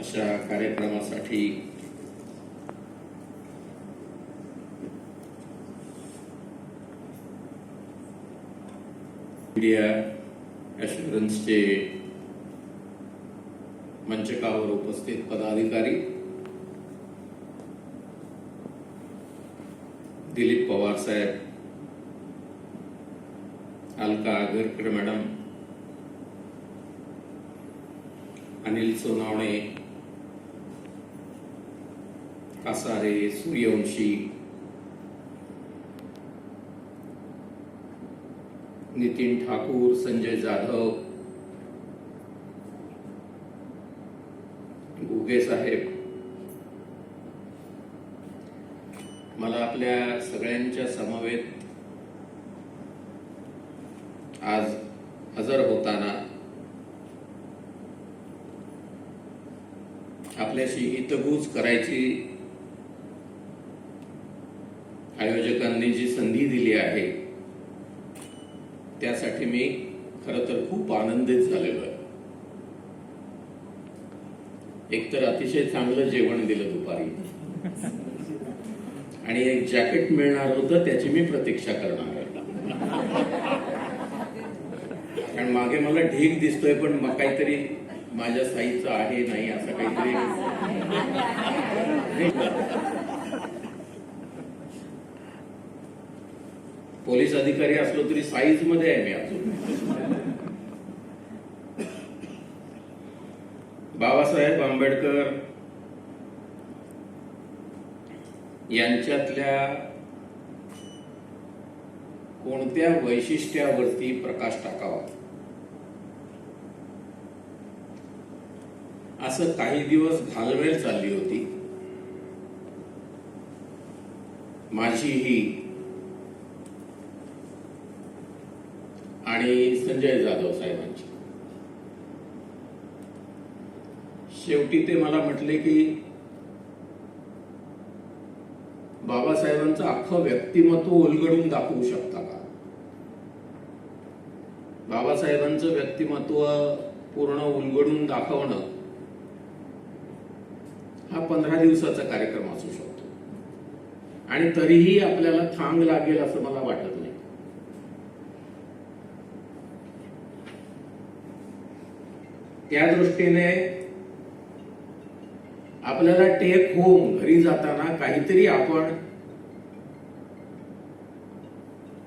अशा कार्यक्रमासाठी मीडिया ॲश्युरन्सचे मंचकावर उपस्थित पदाधिकारी, दिलीप पवार साहेब, अलका आगरकर मॅडम, अनिल सोनावणे, कासारे, सूर्यवंशी, नितीन ठाकूर, संजय जाधव, घुगे साहेब, मला आपल्या सगळ्यांच्या समवेत आज हजर होताना आपल्याशी हितगुज करायची आयोजकांनी जी संधी दिली आहे त्यासाठी मी खरं तर खूप आनंदित झालेलो आहे. एकतर अतिशय चांगलं जेवण दिलं दुपारी आणि एक जॅकेट मिळणार होतं त्याची मी प्रतीक्षा करणार आहे. कारण मागे मला ढीग दिसतोय पण मग काहीतरी माझ्या साईजचं आहे नाही असं काहीतरी. पोलीस अधिकारी असलो तरी साईज मध्ये आहे मी अजून. बाबासाहेब आंबेडकर यांच्यातल्या कोणत्या वैशिष्ट्यावरती प्रकाश टाकावा असं काही दिवस घालवेल चालली होती माझीही आणि संजय जाधव साहेबांची. शेवटी ते मला म्हटले की बाबासाहेबांचं अख्खं व्यक्तिमत्व उलगडून दाखवू शकता का? बाबासाहेबांचं व्यक्तिमत्व पूर्ण उलगडून दाखवणं हा 15 दिवसाचा कार्यक्रम असू शकतो आणि तरीही आपल्याला थांग लागेल असं मला वाटत नाही. त्या दृष्टीने आपल्याला टेक होम घरी जाताना काहीतरी आपण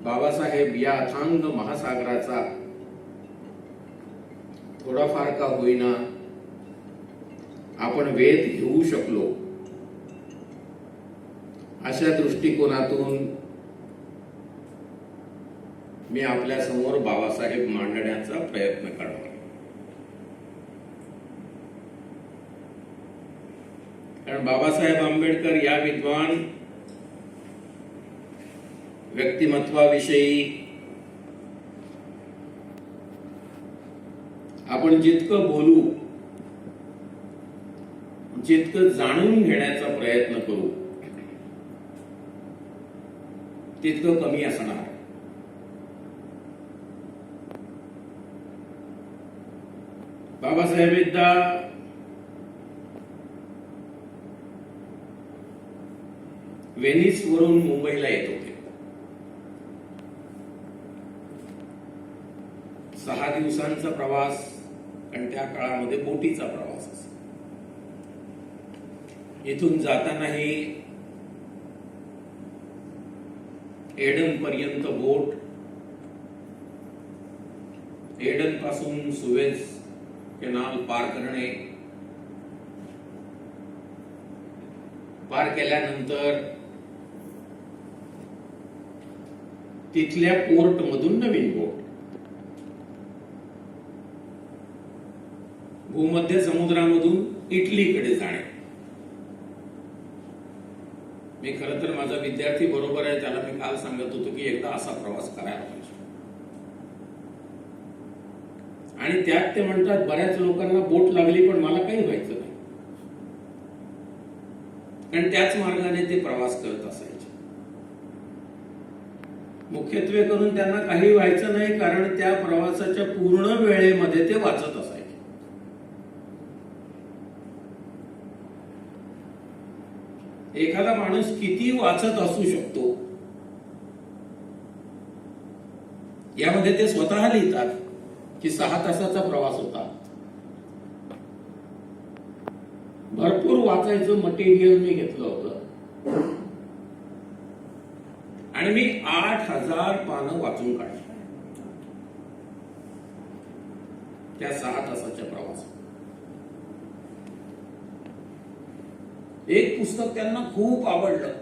बाबासाहेब या अथांग महासागराचा थोडाफार का होईना आपण वेध घेऊ शकलो अशा दृष्टिकोनातून मी आपल्या समोर बाबासाहेब मांडण्याचा प्रयत्न करणार. कारण बाबासाहेब आंबेडकर या विद्वान व्यक्तिमत्वाविषयी आपण जितकं बोलू, जितकं जाणून घेण्याचा प्रयत्न करू तितकं कमी असणार आहे. बाबासाहेब एकदा व्हेनिस वरून मुंबईला येत होते. 6 दिवसांचा प्रवास आणि त्या काळामध्ये बोटीचा प्रवास असे. इथून जातानाही एडन पर्यंत बोट, एडन पासून सुएझ कॅनाल पार करणे, पार केल्यानंतर तिथल्या पोर्ट मधून नवीन बोट, भूमध्य समुद्रामधून इटलीकडे जाणे. मी खरं तर माझा विद्यार्थी बरोबर आहे त्याला मी काल सांगत होतो की एकदा असा प्रवास करायला पाहिजे. आणि त्यात ते म्हणतात बऱ्याच लोकांना बोट लागली पण मला काही व्हायचं नाही. आणि त्याच मार्गाने ते प्रवास करत असायचे. मुख्यत्वे करून त्यांना काही व्हायचं नाही कारण त्या प्रवासाच्या पूर्ण वेळेमध्ये ते वाचत असायचे. एखादा माणूस किती वाचत असू शकतो यामध्ये ते स्वतः लिहितात की 6 तासाचा प्रवास होता, भरपूर वाचायचं मटेरियल मी घेतलं होतं आणि मी 8,000 पानं वाचून काढली त्या 6 तासाच्या प्रवासात. एक पुस्तक त्यांना खूप आवडलं.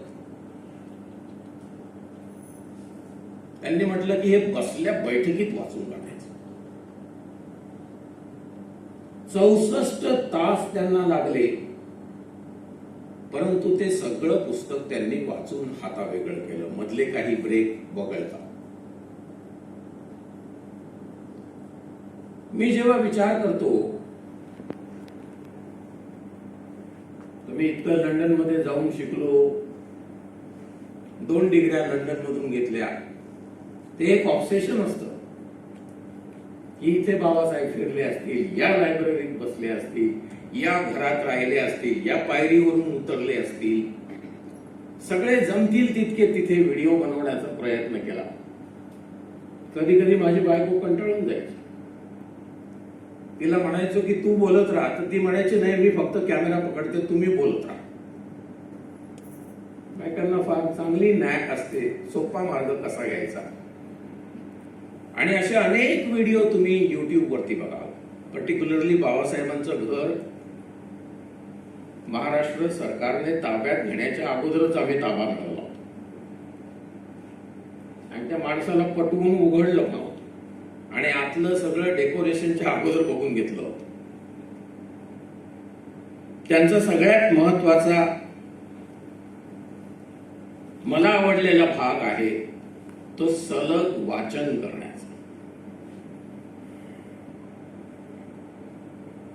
त्यांनी म्हटलं की हे बसल्या बैठकीत वाचून काढायचं. 64 तास त्यांना लागले, परंतु ते सगळं पुस्तक त्यांनी वाचून हातावेगळं केलं, मधले काही ब्रेक वगळता. मी जेव्हा विचार करतो, मी इतकं लंडन मध्ये जाऊन शिकलो, 2 डिग्र्या लंडन मधून घेतल्या, ते एक ऑब्सेशन असतं की इथे बाबासाहेब फिरले असतील, या लायब्ररीत बसले असतील, या घरात राहिले असतील, या पायरीवरून उतरले असतील. सगळे जमतील तितके तिथे व्हिडिओ बनवण्याचा प्रयत्न केला. कधी कधी माझी बायको कंटाळून जायची. तिला म्हणायचो की तू बोलत राहा, तर ती म्हणायची नाही, मी फक्त कॅमेरा पकडते, तुम्ही बोलत राहा. बायकांना फार चांगली नॅक असते सोपा मार्ग कसा घ्यायचा. आणि असे अनेक व्हिडिओ तुम्ही युट्यूब वरती बघा. पर्टिक्युलरली बाबासाहेबांचं घर महाराष्ट्र सरकारने ताब्यात घेण्याच्या अगोदरच आम्ही ताबा मिळवला आणि त्या माणसाला पटवून उघडलं नव्हतं आणि आतलं सगळं डेकोरेशनच्या अगोदर बघून घेतलं होतं. त्यांचा सगळ्यात महत्वाचा मला आवडलेला भाग आहे तो सलग वाचन करण्याचा.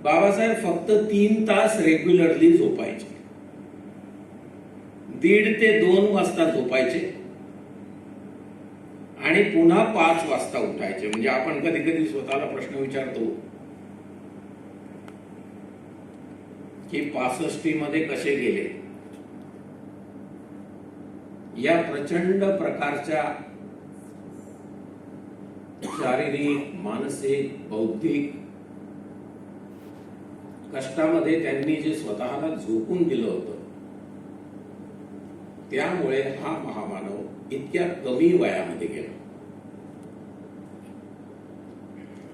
बाबासाहेब फक्त 3 तास रेग्युलरली झोपायचे, 1:30 ते 2 वाजता झोपायचे आणि पुन्हा 5 वाजता उठायचे. म्हणजे आपण कधी कधी स्वतःला प्रश्न विचारतो की 65 मध्ये कसे गेले. या प्रचंड प्रकारच्या शारीरिक, मानसिक, बौद्धिक कष्टामध्ये त्यांनी जे स्वतःला झोकून दिलं होतं, त्यामुळे हा महामानव इतक्या कमी वयामध्ये गेला.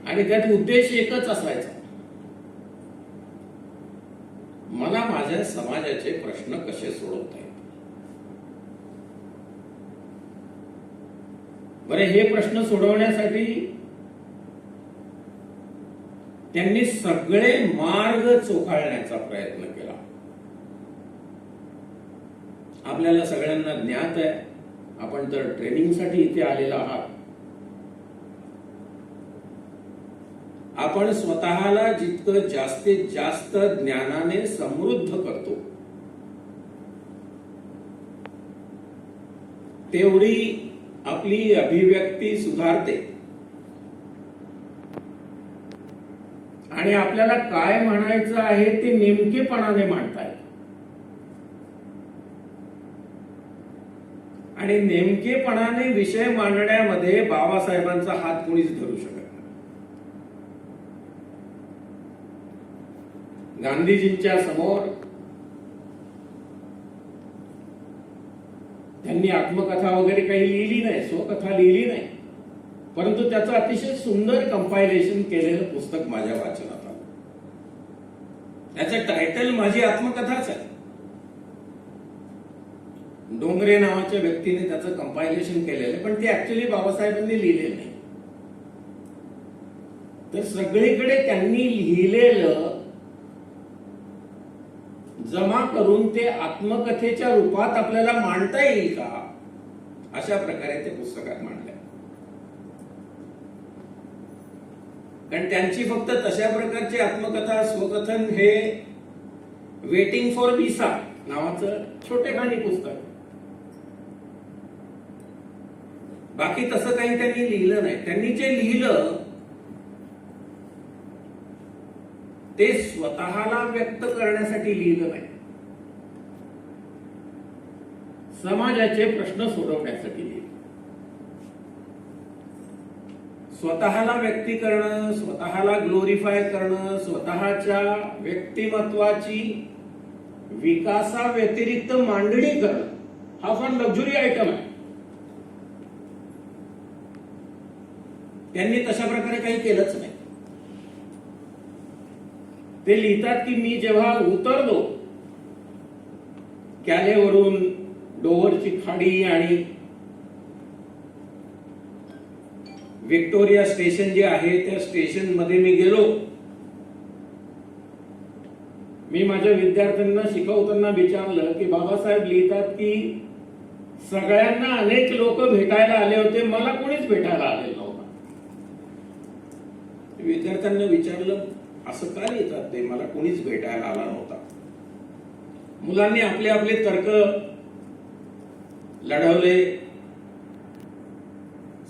आणि त्यात उद्देश एकच असायचा, मला माझ्या समाजाचे प्रश्न कसे सोडवता येतील. बरे, हे प्रश्न सोडवण्यासाठी त्यांनी सगळे मार्ग चोखाळण्याचा प्रयत्न केला. आपल्याला सगळ्यांना ज्ञात आहे, आपण तर ट्रेनिंगसाठी इथे आलेला आहात. आपण स्वतःला जितकं जास्तीत जास्त ज्ञानाने समृद्ध करतो, तेवढी आपली अभिव्यक्ती सुधारते आणि आपल्याला काय म्हणायचं आहे ते नेमकेपणाने मांडता येतं. आणि नेमकेपणाने विषय मांडण्यामध्ये बाबासाहेबांचा हात कोणीच धरू शकत नाही. गांधीजींच्या समोर त्यांनी आत्मकथा वगैरे काही लिहिली नाही, स्वकथा लिहिली नाही, परंतु त्याचं अतिशय सुंदर कंपायलेशन केलेलं पुस्तक माझ्या वाचनात आलं. त्याचं टायटल माझी आत्मकथाच आहे. डोंगरे नावाच्या व्यक्तीने त्याचं कंपायलेशन केलेलं, पण ते ऍक्च्युअली बाबासाहेबांनी लिहिलेलं नाही. तर सगळीकडे त्यांनी लिहिलेलं जमा करून ते आत्मकथेच्या रूपात आपल्याला मांडता येईल का, अशा प्रकारे ते पुस्तकात मांडले. कारण त्यांची फक्त तशा प्रकारची आत्मकथा, स्वकथन हे वेटिंग फॉर विसा नावाचं छोटेखानी पुस्तक. बाकी तसं काही त्यांनी लिहिलं नाही. त्यांनी जे लिहिलं ते स्वतःला व्यक्त करण्यासाठी लिहिलं नाही. समाजाचे प्रश्न सोडवण्यासाठी लिहिली. स्वतःला व्यक्ती करणं, स्वतःला ग्लोरिफाय करणं, स्वतःच्या व्यक्तिमत्वाची विकासाव्यतिरिक्त मांडणी करणं हा फार लक्झरी आयटम आहे. त्यांनी तशा प्रकारे काही केलंच नाही. ते लिहितात की मी जेव्हा उतरलो कॅलेवरून डोव्हरची खाडी आणि व्हिक्टोरिया स्टेशन जे आहे त्या स्टेशन मध्ये मी गेलो, मी माझ्या विद्यार्थ्यांना शिकवताना विचारलं की बाबासाहेब लिहितात की सगळ्यांना अनेक लोक भेटायला आले होते, मला कोणीच भेटायला आले नव्हतं. विद्यार्थ्यांना विचारलं असं का लिहितात ते, मला कोणीच भेटायला आला नव्हता. मुलांनी आपले आपले तर्क लढवले.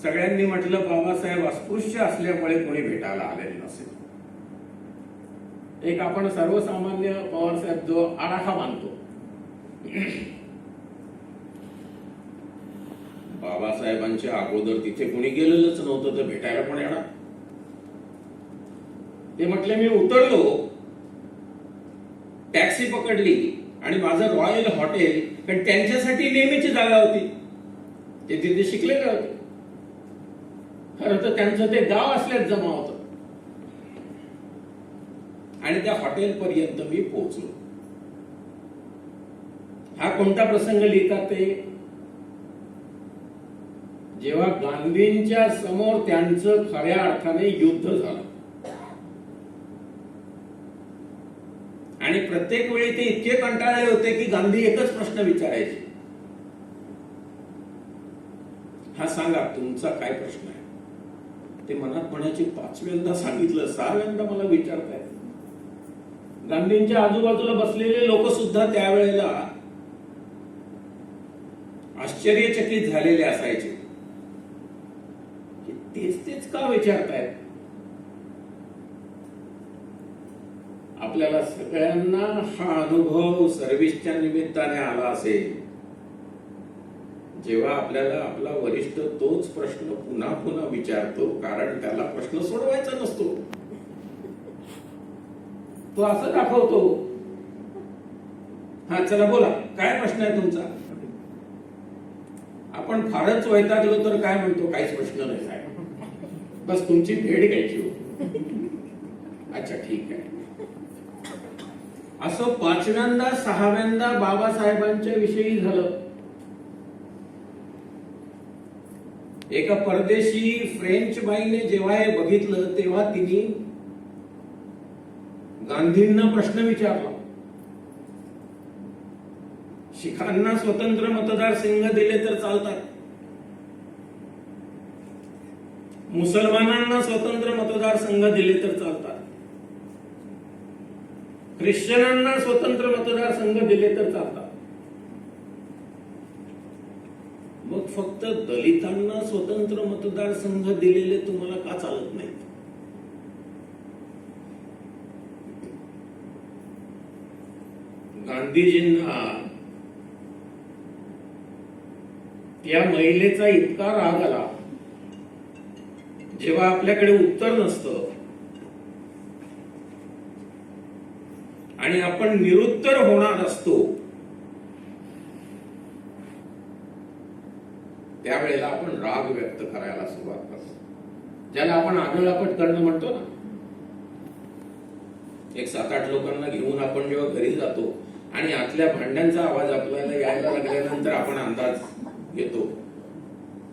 सगळ्यांनी म्हटलं बाबासाहेब अस्पृश्य असल्यामुळे कोणी भेटायला आलेले नसेल. एक आपण सर्वसामान्य पवारसाहेब जो आडाखा मानतो, बाबासाहेबांच्या अगोदर तिथे कोणी गेलेलंच नव्हतं तर भेटायला कोण येणार. ते म्हटले मी उतरलो, टॅक्सी पकडली आणि माझं रॉयल हॉटेल, कारण त्यांच्यासाठी नेहमीची जागा होती, ते तिथे शिकलेले होते. खरं तर त्यांचं ते गाव असल्याच जमा होतं. आणि त्या हॉटेल पर्यंत मी पोहोचलो. हा कोणता प्रसंग लिहितात ते, जेव्हा गांधींच्या समोर त्यांचं खऱ्या अर्थाने युद्ध झालं आणि प्रत्येक वेळी ते इतके कंटाळले होते की गांधी एकच प्रश्न विचारायचे, हा सांगा तुमचा काय प्रश्न आहे. ते मनात म्हणायचे, 5व्यांदा सांगितलं, 6व्यांदा मला विचारताय. गांधींच्या आजूबाजूला बसलेले लोक सुद्धा त्यावेळेला आश्चर्यचकित झालेले असायचे की तेच तेच का विचारतायत. आपल्याला सगळ्यांना हा अनुभव सर्व्हिसच्या निमित्ताने आला असेल, जेव्हा आपल्याला आपला वरिष्ठ तोच प्रश्न पुन्हा पुन्हा विचारतो, कारण त्याला प्रश्न सोडवायचा नसतो, तो असं दाखवतो, हा चला बोला काय प्रश्न आहे तुमचा. आपण फारच वैतागलो तर काय म्हणतो, काहीच प्रश्न नाही साहेब, बस तुमची भेट घ्यायची होती. अच्छा ठीक आहे. असं 5व्यांदा 6व्यांदा बाबासाहेबांच्या विषयी झालं. एका परदेशी फ्रेंच बाईने जेव्हा हे बघितलं तेव्हा तिने गांधींना प्रश्न विचारला, शिखांना स्वतंत्र मतदारसंघ दिले तर चालतात, मुसलमानांना स्वतंत्र मतदारसंघ दिले तर चालतात, ख्रिश्चनांना स्वतंत्र मतदारसंघ दिले तर चालतात, मग फक्त दलितांना स्वतंत्र मतदारसंघ दिलेले तुम्हाला का चालत नाहीत. गांधीजींना त्या महिलेचा इतका राग आला, जेव्हा आपल्याकडे उत्तर नसतं आणि आपण निरुत्तर होणार असतो, त्यावेळेला आपण राग व्यक्त करायला सुरुवात करतो, ज्याला आपण आदळआपट करणं म्हणतो ना. एक 7-8 लोकांना घेऊन आपण जेव्हा घरी जातो आणि आतल्या भांड्यांचा आवाज आपल्याला यायला लागल्यानंतर आपण अंदाज घेतो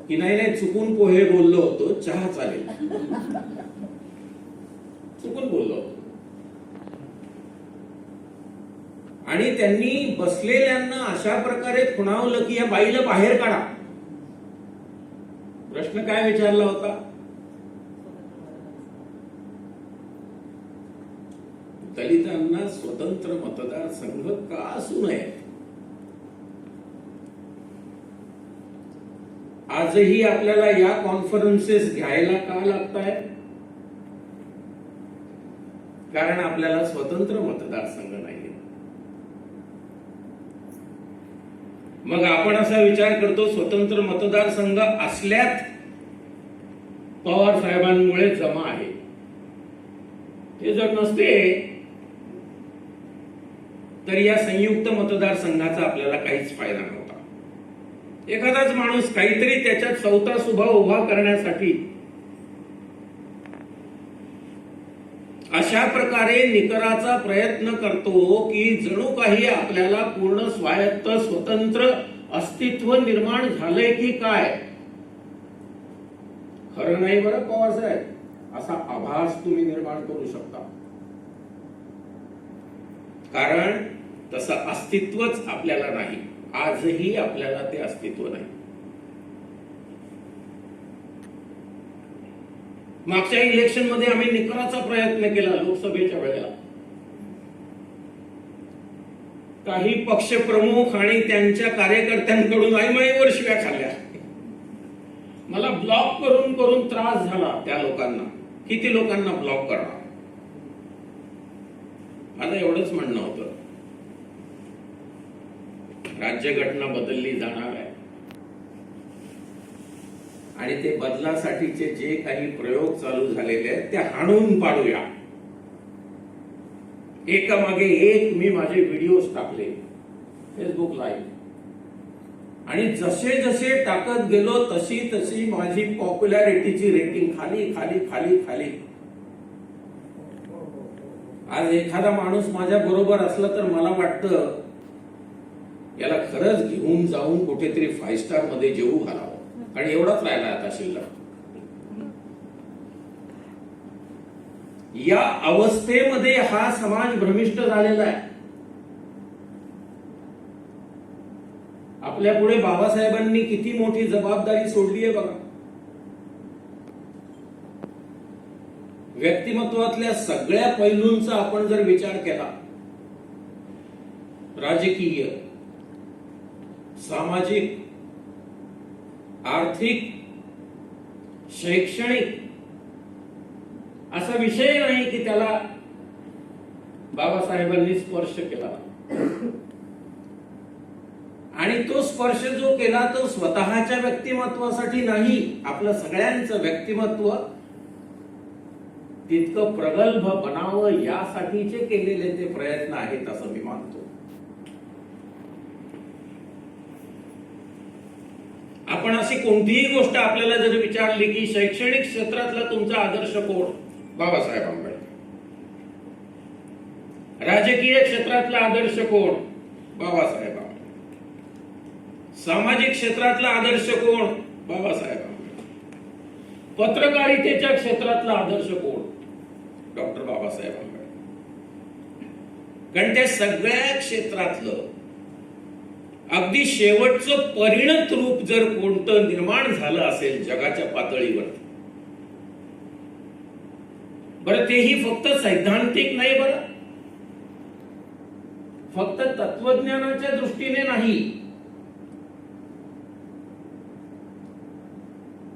की नाही चुकून पोहे बोललो होतो, चहा चालेल, चुकून बोललो होतो. आणि त्यांनी बसलेल्यांना अशा प्रकारे खुणावलं की या बाईला बाहेर काढा. प्रश्न काय विचारला होता, दलितांना स्वतंत्र मतदारसंघ का असू नये. आजही आपल्याला या कॉन्फरन्सेस घ्यायला का लागतायत, कारण आपल्याला स्वतंत्र मतदारसंघ नाही. मग आपण असा विचार करतो स्वतंत्र मतदारसंघ असल्यात पवार साहेबांमुळे जमा आहे. ते जर नसते तर या संयुक्त मतदारसंघाचा आपल्याला काहीच फायदा नव्हता. एखादाच माणूस काहीतरी त्याच्यात चौथा सुभा उभा करण्यासाठी अशा प्रकारे निकराचा प्रयत्न करतो की जणू काही आपल्याला पूर्ण स्वायत्त स्वतंत्र अस्तित्व निर्माण झालंय की काय. खरं नाही बरं पवार साहेब, असा आभास तुम्ही निर्माण करू शकता. कारण तसं अस्तित्वच आपल्याला नाही. आजही आपल्याला ते अस्तित्व नाही. मागच्या इलेक्शन मध्ये आम्ही निकराचा प्रयत्न केला. लोकसभेच्या वेळेला काही पक्षप्रमुख आणि त्यांच्या कार्यकर्त्यांकडून आईमाईवर शिव्या खाल्ल्या. मला ब्लॉक करून करून त्रास झाला त्या लोकांना. किती लोकांना ब्लॉक करणार. माझं एवढंच म्हणणं होतं, राज्यघटना बदलली जाणार आहे आणि ते बदलासाठीचे जे काही प्रयोग चालू झालेले आहेत ते हाणून पाडूया. एकामागे एक मी माझे व्हिडिओज टाकले फेसबुक लाईव्ह आणि जसे जसे टाकत गेलो तशी तशी माझी पॉप्युलॅरिटीची रेटिंग खाली खाली खाली खाली. आज एखादा माणूस माझ्या बरोबर असला तर मला वाटतं याला खरंच घेऊन जाऊन कुठेतरी 5 स्टार मध्ये जेवू घालावं. आणि एवढाच राहिला आता शिल्लक. या अवस्थेमध्ये हा समाज भ्रमिष्ट झालेला आहे. आपल्या पुढे बाबासाहेबांनी किती मोठी जबाबदारी सोडली आहे बघा. व्यक्तिमत्वातल्या सगळ्या पैलूंचा आपण जर विचार केला, राजकीय, सामाजिक, आर्थिक, शैक्षणिक, असा विषय नाही की त्याला बाबासाहेबांनी स्पर्श केला. आणि तो स्पर्श जो केला तो स्वतःच्या व्यक्तिमत्वासाठी नाही, आपलं सगळ्यांचं व्यक्तिमत्व तितकं प्रगल्भ बनावं यासाठीचे केलेले ते प्रयत्न आहेत असं मी मानतो. आपण अशी कोणतीही गोष्ट आपल्याला जर विचारली की शैक्षणिक क्षेत्रातला तुमचा आदर्श कोण, बाबासाहेब आंबेडकर. राजकीय क्षेत्रातला आदर्श कोण, बाबासाहेब आंबेडकर. सामाजिक क्षेत्रातला आदर्श कोण, बाबासाहेब आंबेडकर. पत्रकारितेच्या क्षेत्रातला आदर्श कोण, डॉक्टर बाबासाहेब आंबेडकर. कारण त्या सगळ्या क्षेत्रातलं अगदी शेवटचं परिणत रूप जर कोणतं निर्माण झालं असेल जगाच्या पातळीवर, बरं तेही फक्त सैद्धांतिक नाही, बरं फक्त तत्वज्ञानाच्या दृष्टीने नाही,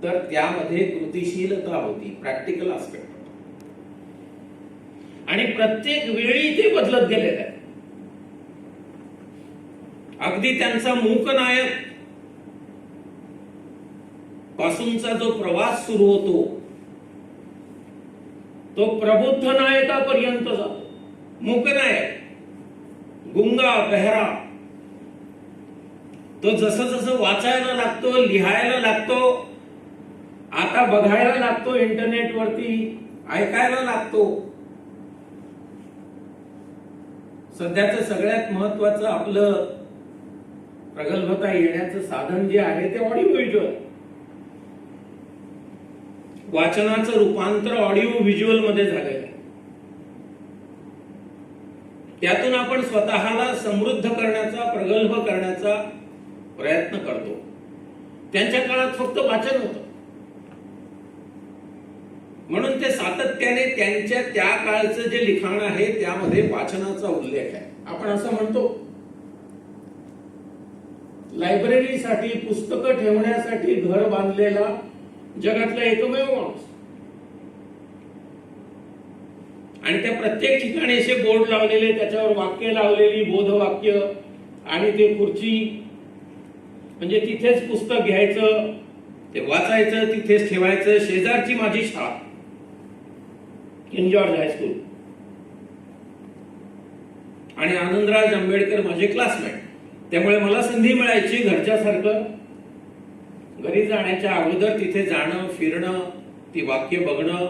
तर त्यामध्ये कृतिशीलता होती, प्रॅक्टिकल आस्पेक्ट होता. आणि प्रत्येक वेळी ते बदलत गेलेलं आहे. अगदी त्यांचा मूकनायक पासूनचा जो प्रवास सुरू होतो तो प्रबुद्ध नायकापर्यंत जातो. मूकनायक, गुंगा, बहरा, तो जसं जसं वाचायला लागतो, लिहायला लागतो, आता बघायला लागतो इंटरनेटवरती, ऐकायला लागतो. सध्याचं सगळ्यात महत्वाचं आपलं प्रगल्भता येण्याचं साधन जे आहे ते ऑडिओ व्हिज्युअल. वाचनाचं रूपांतर ऑडिओ व्हिज्युअल मध्ये झालेलं आहे. त्यातून आपण स्वतःला समृद्ध करण्याचा, प्रगल्भ करण्याचा प्रयत्न करतो. त्यांच्या काळात फक्त वाचन होतं, म्हणून ते सातत्याने त्यांच्या त्या काळचं जे लिखाण आहे त्यामध्ये वाचनाचा उल्लेख आहे. आपण असं म्हणतो लायब्ररीसाठी, पुस्तकं ठेवण्यासाठी घर बांधलेला जगातला एकमेव माणूस. आणि त्या प्रत्येक ठिकाणी असे बोर्ड लावलेले, त्याच्यावर वाक्य लावलेली, बोधवाक्य, आणि ते खुर्ची म्हणजे तिथेच पुस्तक घ्यायचं, ते वाचायचं, तिथेच ठेवायचं. शेजारची माझी शाळा किंग जॉर्ज हायस्कूल आणि आनंदराज आंबेडकर माझे क्लासमेट. त्यामुळे मला संधी मिळायची घरच्यासारखं घरी जाण्याच्या अगोदर तिथे जाणं, फिरणं, ती वाक्य बघणं,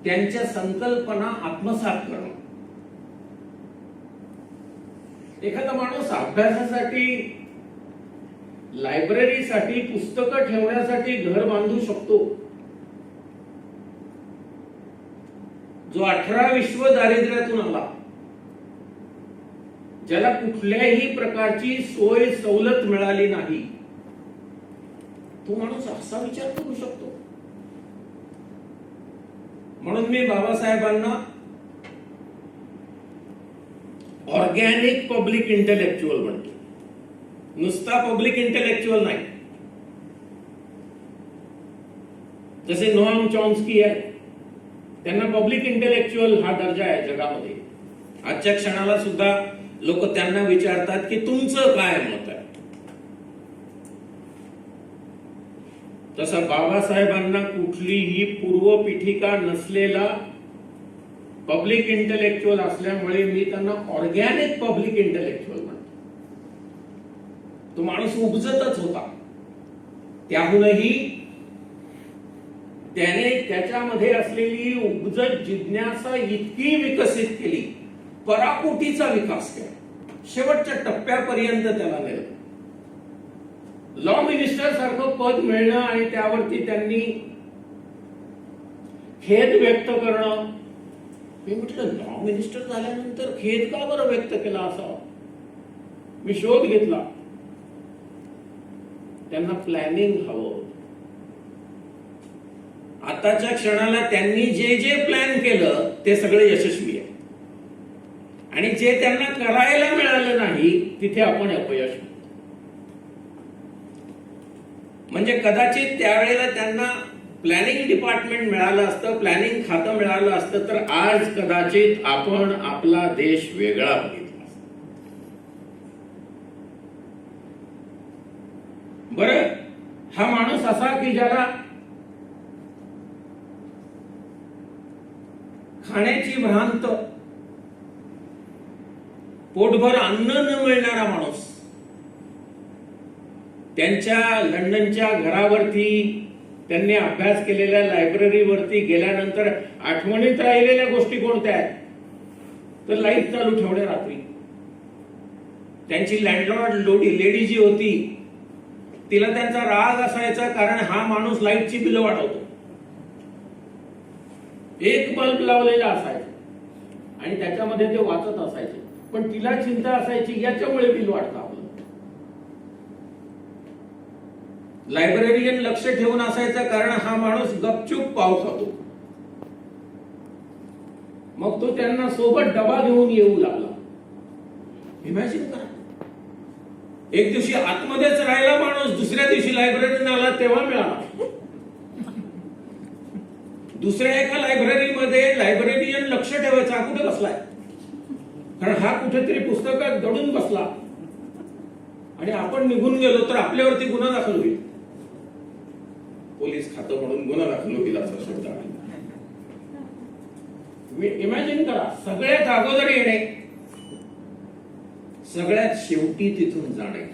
त्यांच्या संकल्पना आत्मसात करणं. एखादा माणूस अभ्यासासाठी, लायब्ररीसाठी, पुस्तकं ठेवण्यासाठी घर बांधू शकतो. जो 18 विश्व दारिद्र्यातून आला, ज्याला कुठल्याही प्रकारची सोय सवलत मिळाली नाही, तो माणूस असा विचार करू शकतो. म्हणून मी बाबासाहेबांना ऑर्गॅनिक पब्लिक इंटेलेक्च्युअल म्हणतो. नुसता पब्लिक इंटेलेक्च्युअल नाही. जसे नोआम चॉम्स्की आहे, त्यांना पब्लिक इंटेलेक्च्युअल हा दर्जा आहे जगामध्ये. आजच्या क्षणाला सुद्धा लोक त्यांना विचारतात की तुमचं काय मत आहे. तसं बाबासाहेबांना कुठलीही पूर्वपीठिका नसलेला पब्लिक इंटेलेक्च्युअल असल्यामुळे मी त्यांना ऑर्गॅनिक पब्लिक इंटेलेक्च्युअल म्हणतो. तो माणूस उपजतच होता. त्याहूनही त्याने त्याच्यामध्ये असलेली उपजत जिज्ञासा इतकी विकसित केली, पराकोटीचा विकास केला, शेवटच्या टप्प्यापर्यंत त्याला नेलं. लॉ मिनिस्टर सारखं पद मिळणं आणि त्यावरती त्यांनी खेद व्यक्त करणं. मी म्हटलं, लॉ मिनिस्टर झाल्यानंतर खेद का बरं व्यक्त केला असा? मी शोध घेतला. त्यांना प्लॅनिंग हवं. आताच्या क्षणाला त्यांनी जे जे प्लॅन केलं ते सगळे यशस्वी आहे, आणि जे त्यांना करायला मिळालं नाही तिथे आपण अपयश. म्हणजे कदाचित त्यावेळेला त्यांना प्लॅनिंग डिपार्टमेंट मिळालं असतं, प्लॅनिंग खातं मिळालं असतं, तर आज कदाचित आपण आपला देश वेगळा बघितला असता. बरं, हा माणूस असा की ज्याला खाण्याची भ्रांत, पोटभर अन्न न मिळणारा माणूस, त्यांच्या लंडनच्या घरावरती, त्यांनी अभ्यास केलेल्या लायब्ररीवरती गेल्यानंतर आठवणीत राहिलेल्या गोष्टी कोणत्या आहेत? तर लाईट चालू ठेवणे रात्री. त्यांची लँडलॉर्ड लेडी जी होती तिला त्यांचा राग असायचा, कारण हा माणूस लाईटची बिलं वाढवतो. एक बल्ब लावलेला असायचा आणि त्याच्यामध्ये ते वाचत असायचे, पण तिला चिंता असायची याच्यामुळे बिल वाढतं आपलं. लायब्ररीयन लक्ष ठेवून असायचं, कारण हा माणूस गपचूप पाव खातो. मग तो त्यांना सोबत डबा घेऊन येऊ लागला. इमॅजिन करा, एक दिवशी आतमध्येच राहिला माणूस, दुसऱ्या दिवशी लायब्ररीत आला तेव्हा मिळाला. दुसऱ्या एका लायब्ररीमध्ये लायब्ररीयन लक्ष ठेवायचा, कुठे बसलाय, कारण हा कुठेतरी पुस्तकात दडून बसला आणि आपण निघून गेलो तर आपल्यावरती गुन्हा दाखल होईल. पोलीस खातं म्हणून गुन्हा दाखल होईल असा शब्द आहे. इमॅजिन करा, सगळ्यात अगोदर येणे, सगळ्यात शेवटी तिथून जाणे.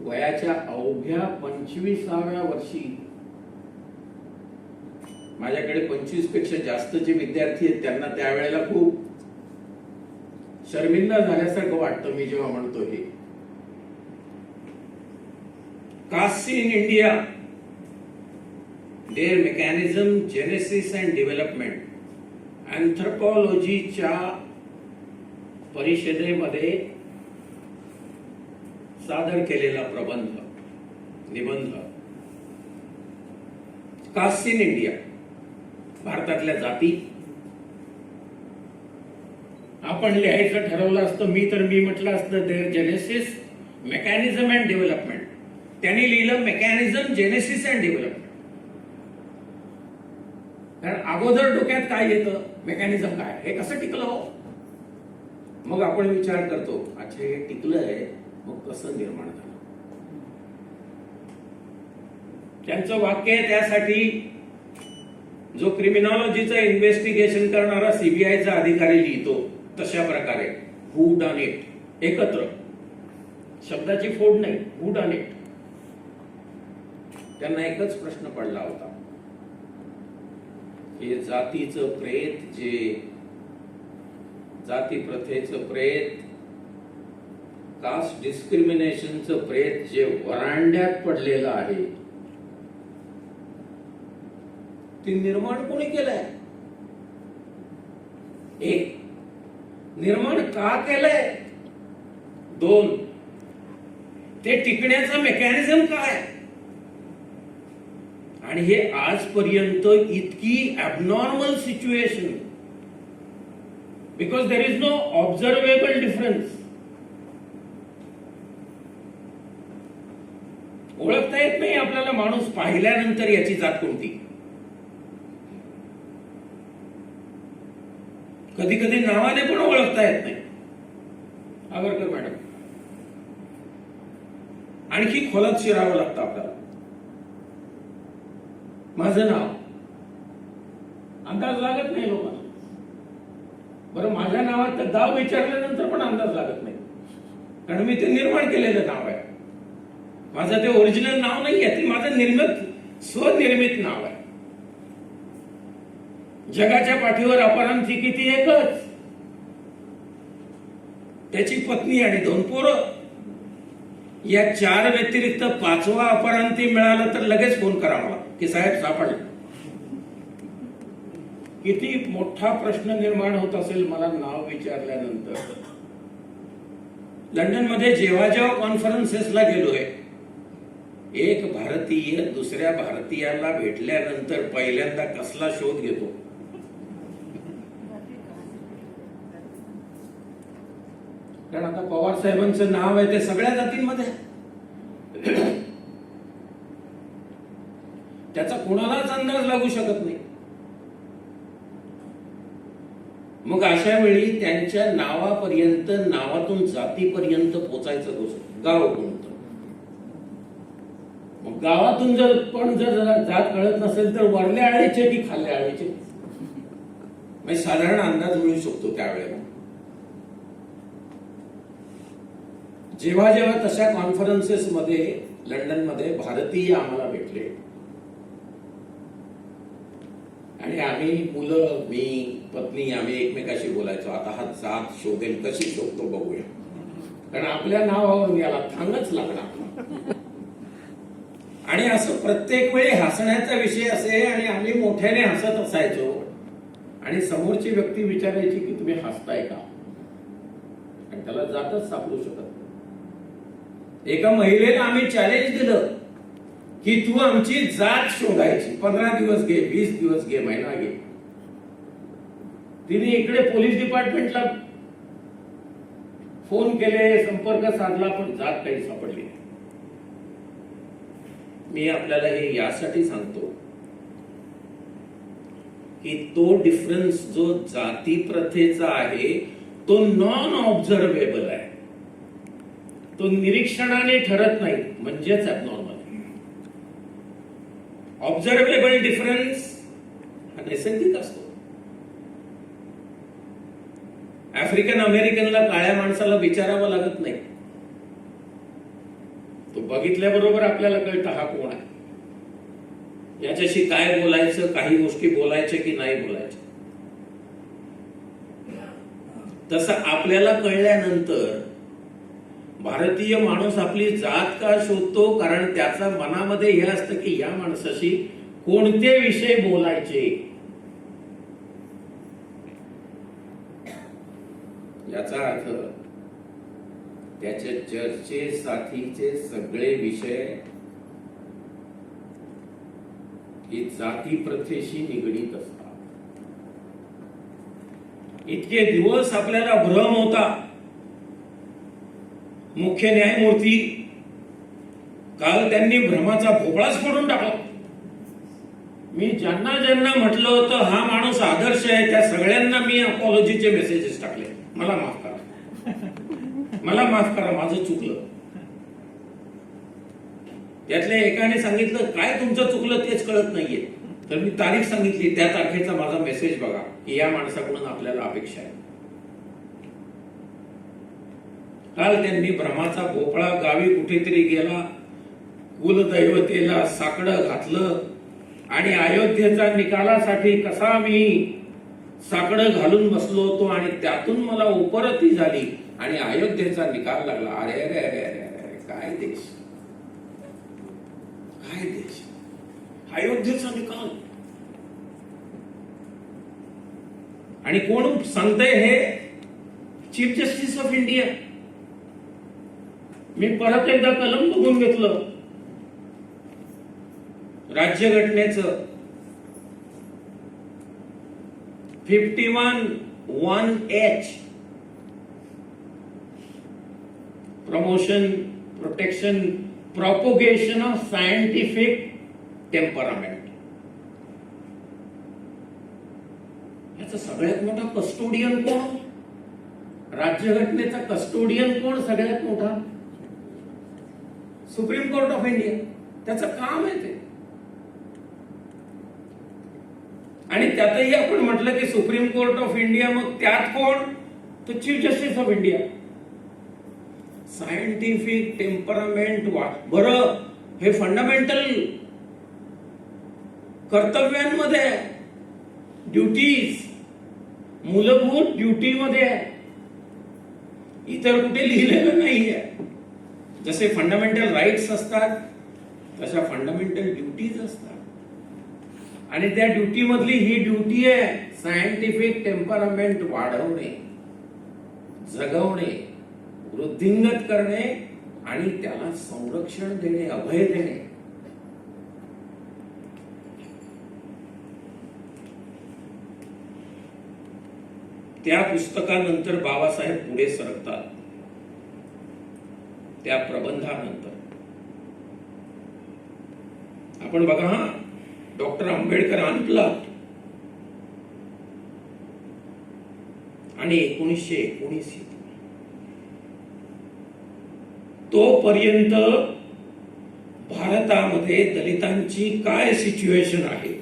वयाच्या अवघ्या 25व्या वर्षी, माझ्याकडे 25 पेक्षा जास्त जे विद्यार्थी आहेत त्यांना त्यावेळेला खूप शर्मिंदा झाल्यासारखं वाटतं मी जेव्हा म्हणतो हे. Caste in India, their mechanism, genesis and development, अँथ्रोपॉलॉजीच्या परिषदेमध्ये सादर केलेला प्रबंध, निबंध, कास्ट इन इंडिया, भारतातल्या जाती. आपण लिहायचं ठरवलं असतं, मी म्हटलं असतं there genesis, mechanism and development. त्यांनी लिहिलं मेकॅनिझम, जेनेसिस अँड डेव्हलपमेंट. कारण अगोदर डोक्यात काय येतं, मेकॅनिझम काय, हे कसं टिकलं हो. मग आपण विचार करतो, अच्छा हे टिकलंय, मग कसं निर्माण झालं. त्यांचं वाक्य आहे, त्यासाठी जो क्रिमिनॉलॉजीचं इन्व्हेस्टिगेशन करणारा सीबीआयचा अधिकारी लिहितो तशा प्रकारे हू डन इट, एकत्र, शब्दाची फोड नाही, हू डन इट. त्यांना एकच प्रश्न पडला होता, हे जातीचं प्रेत, जे जाती प्रथेचं प्रेत, कास्ट डिस्क्रिमिनेशनचं प्रेत जे वरांड्यात पडलेलं आहे, ते निर्माण कोणी केलंय. एक, निर्माण का केलंय. दोन, ते टिकण्याचं मेकॅनिझम काय. आणि हे आजपर्यंत इतकी abnormal situation, because there is no observable difference. ओळखता येत नाही आपल्याला माणूस पाहिल्यानंतर याची जात कोणती. कधी कधी नावाने पण ओळखता येत नाही. आगरकर मॅडम, आणखी खोलात शिरावं लागतं आपल्याला. माझं नाव अंदाज लागत नाही लोकांना. बरं, माझ्या नावात तर गाव विचारल्यानंतर पण अंदाज लागत नाही, कारण मी ते निर्माण केलेलं नाव आहे. माझं ते ओरिजिनल नाव नाही आहे, ते माझं स्वनिर्मित नाव आहे. जगाच्या पाठीवर अपरांती किती, एकच. त्याची पत्नी आणि 2 पोरं. या 4 व्यतिरिक्त 5वा अपरांती मिळाला तर लगेच फोन करा मला की साहेब सापडले. किती मोठा प्रश्न निर्माण होत असेल मला नाव विचारल्यानंतर. लंडन मध्ये जेव्हा जेव्हा कॉन्फरन्सेसला गेलोय, एक भारतीय दुसऱ्या भारतीयाला भेटल्यानंतर पहिल्यांदा कसला शोध घेतो. कारण आता पवार साहेबांचं नाव आहे ते सगळ्या जातींमध्ये, त्याचा कोणालाच अंदाज लागू शकत नाही. मग अशा वेळी त्यांच्या नावापर्यंत, नावातून जातीपर्यंत पोचायचं कसं. गाव कोणतं. मग गावातून जर जात कळत नसेल तर वरल्या आळीचे की खाल्ल्या आळीचे, म्हणजे साधारण अंदाज मिळू शकतो त्यावेळेला. जेव्हा जेव्हा तशा कॉन्फरन्सेस मध्ये लंडन मध्ये भारतीय आम्हाला भेटले आणि आम्ही मुलं, मी, पत्नी, आम्ही एकमेकाशी बोलायचो, आता हा जात शोधेल, कशी शोधतो बघूया, कारण आपल्या नावावरून याला थांगच लागणार. आणि असं प्रत्येक वेळी हसण्याचा विषय असे, आणि आम्ही मोठ्याने हसत असायचो आणि समोरची व्यक्ती विचारायची की तुम्ही हसताय का, आणि त्याला जातच सापडू शकत. एका महिलेला आम्ही चॅलेंज दिलं की तू आमची जात शोधायची, 15 दिवस घे, 20 दिवस घे, महिना घे. तिने इकडे पोलीस डिपार्टमेंटला फोन केले, संपर्क साधला, पण जात काही सापडली नाही. मी आपल्याला हे यासाठी सांगतो की तो डिफरन्स जो जाती प्रथेचा आहे तो नॉन ऑब्झर्वेबल आहे, तो निरीक्षणाने ठरत नाही, म्हणजेच ॲबनॉर्मल. ऑब्झर्वेबल डिफरन्स हा नैसर्गिक असतो. आफ्रिकन अमेरिकनला काळ्या माणसाला विचारावं लागत नाही, तो बघितल्याबरोबर आपल्याला कळतं हा कोण आहे, याच्याशी काय बोलायचं, काही गोष्टी बोलायच्या की नाही बोलायच्या. तसं आपल्याला कळल्यानंतर भारतीय माणूस आपली जात का शोधतो, कारण त्याच्या मनामध्ये हे असतं की या माणसाशी कोणते विषय बोलायचे. याचा अर्थ त्याच्या चर्चेसाठीचे सगळे विषय ही जाती प्रथेशी निगडीत असतात. इतके दिवस आपल्याला भ्रम होता. मुख्य न्यायमूर्ती काल त्यांनी भ्रमाचा भोपळाच फोडून टाकला. मी ज्यांना ज्यांना म्हटलं होतं हा माणूस आदर्श आहे, त्या सगळ्यांना मी अपॉलॉजीचे मेसेजेस टाकले, मला माफ करा. मला माफ करा, माझं चुकलं. त्यातल्या एकाने सांगितलं काय तुमचं चुकलं तेच कळत नाहीये. तर मी तारीख सांगितली, त्या तारखेचा माझा मेसेज बघा की या माणसाकडून आपल्याला अपेक्षा आहे. काल त्यांनी भ्रमाचा भोपळा गावी कुठेतरी गेला, कुलदैवतेला साकडं घातलं आणि अयोध्येच्या निकालासाठी कसा मी साकडं घालून बसलो होतो आणि त्यातून मला उपरती झाली आणि अयोध्येचा निकाल लागला. अरे अरे अरे अरे अरे, काय देश, काय देश, अयोध्येचा निकाल. आणि कोण सांगतंय हे? Chief justice of India. मी परत एकदा कलम बघून घेतलं राज्यघटनेचं 51(1)H, promotion, protection, propagation of scientific temperament. याचा सगळ्यात मोठा कस्टोडियन कोण? राज्यघटनेचा कस्टोडियन कोण सगळ्यात मोठा? Supreme court of India. त्याचं काम आहे ते. आणि त्यातही आपण म्हटलं की सुप्रीम कोर्ट ऑफ इंडिया, मग त्यात कोण? तो chief justice of India. Scientific temperament बरं, हे फंडामेंटल कर्तव्यांमध्ये, ड्युटीज, मूलभूत ड्युटीमध्ये आहे. इतर कुठे लिहिलेलं नाहीये. जसे फंडामेंटल राईट्स असतात तशा फंडामेंटल ड्युटीज असतात. आणि त्या ड्युटी मधली ही ड्युटी आहे सायंटिफिक टेम्परामेंट वाढवणे, जगवणे, वृद्धिंगत करणे आणि त्याला संरक्षण देणे, अभय देणे. त्या पुस्तकानंतर बाबासाहेब पुढे सरकतात. त्या प्रबंधानंतर आपण बघा, हा डॉक्टर आंबेडकर अनप्लग्ड आणि 1919 तोपर्यंत भारतामध्ये दलितांची काय सिच्युएशन आहे.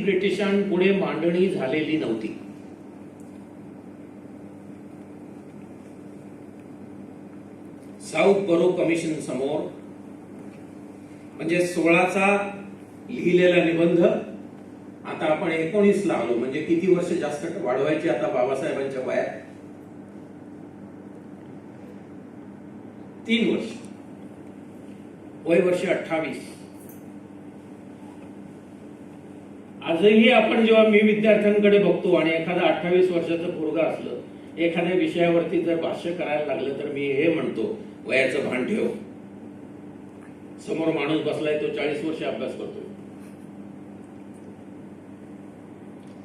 ब्रिटिशांपुढे मांडणी झालेली नव्हती. साऊथ बरो कमिशन समोर, म्हणजे 16चा लिहिलेला निबंध, आता आपण 19 ला आलो. म्हणजे किती वर्ष जास्त वाढवायची आता बाबासाहेबांच्या वयात? 3 वर्ष. वय वर्ष 28. आजही आपण जेव्हा मी विद्यार्थ्यांकडे बघतो आणि एखादा 28 वर्षाचा पोरगा असलं, एखाद्या विषयावरती जर भाष्य करायला लागलं तर मी हे म्हणतो, वयाचं भान ठेव. समोर माणूस बसलाय, तो 40 वर्ष अभ्यास करतोय.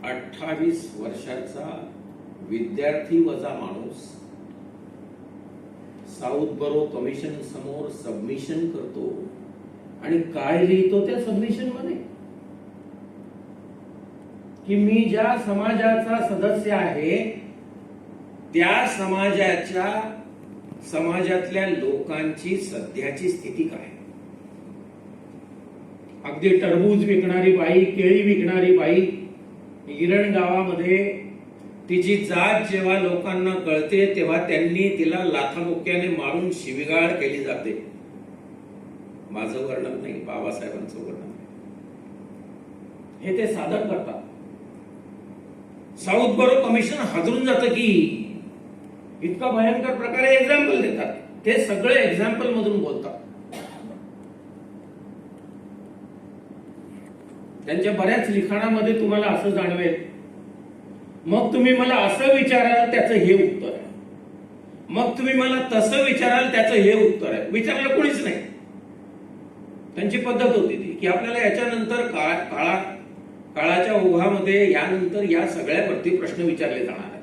28 वर्षाचा विद्यार्थी वजा माणूस साऊथ बरो कमिशन समोर सबमिशन करतो आणि काय लिहितो त्या सबमिशन मध्ये? की मी ज्या समाजाचा सदस्य आहे त्या समाजातल्या लोकांची सध्याची स्थिती काय. अगदी टरबूज विकणारी बाई, केळी विकणारी बाई गिरण गावामध्ये, तिची जात जेव्हा लोकांना कळते तेव्हा त्यांनी तिला लाथाबुक्क्याने मारून शिवीगाळ केली जाते. माझं वर्णन नाही, बाबासाहेबांचं वर्णन. हे ते सादर करतात. साऊथ बरो कमिशन हादरून जातं की इतका भयंकर प्रकारे एक्झाम्पल देतात. ते सगळे एक्झाम्पल मधून बोलतात. त्यांच्या बऱ्याच लिखाणामध्ये तुम्हाला असं जाणवेल. मग तुम्ही मला असं विचाराल त्याचं हे उत्तर आहे, मग तुम्ही मला तसं विचाराल त्याचं हे उत्तर आहे. विचारलं कोणीच नाही. त्यांची पद्धत होती ती की आपल्याला याच्यानंतर काळाच्या ओघामध्ये यानंतर या सगळ्यावरती प्रश्न विचारले जाणार आहेत.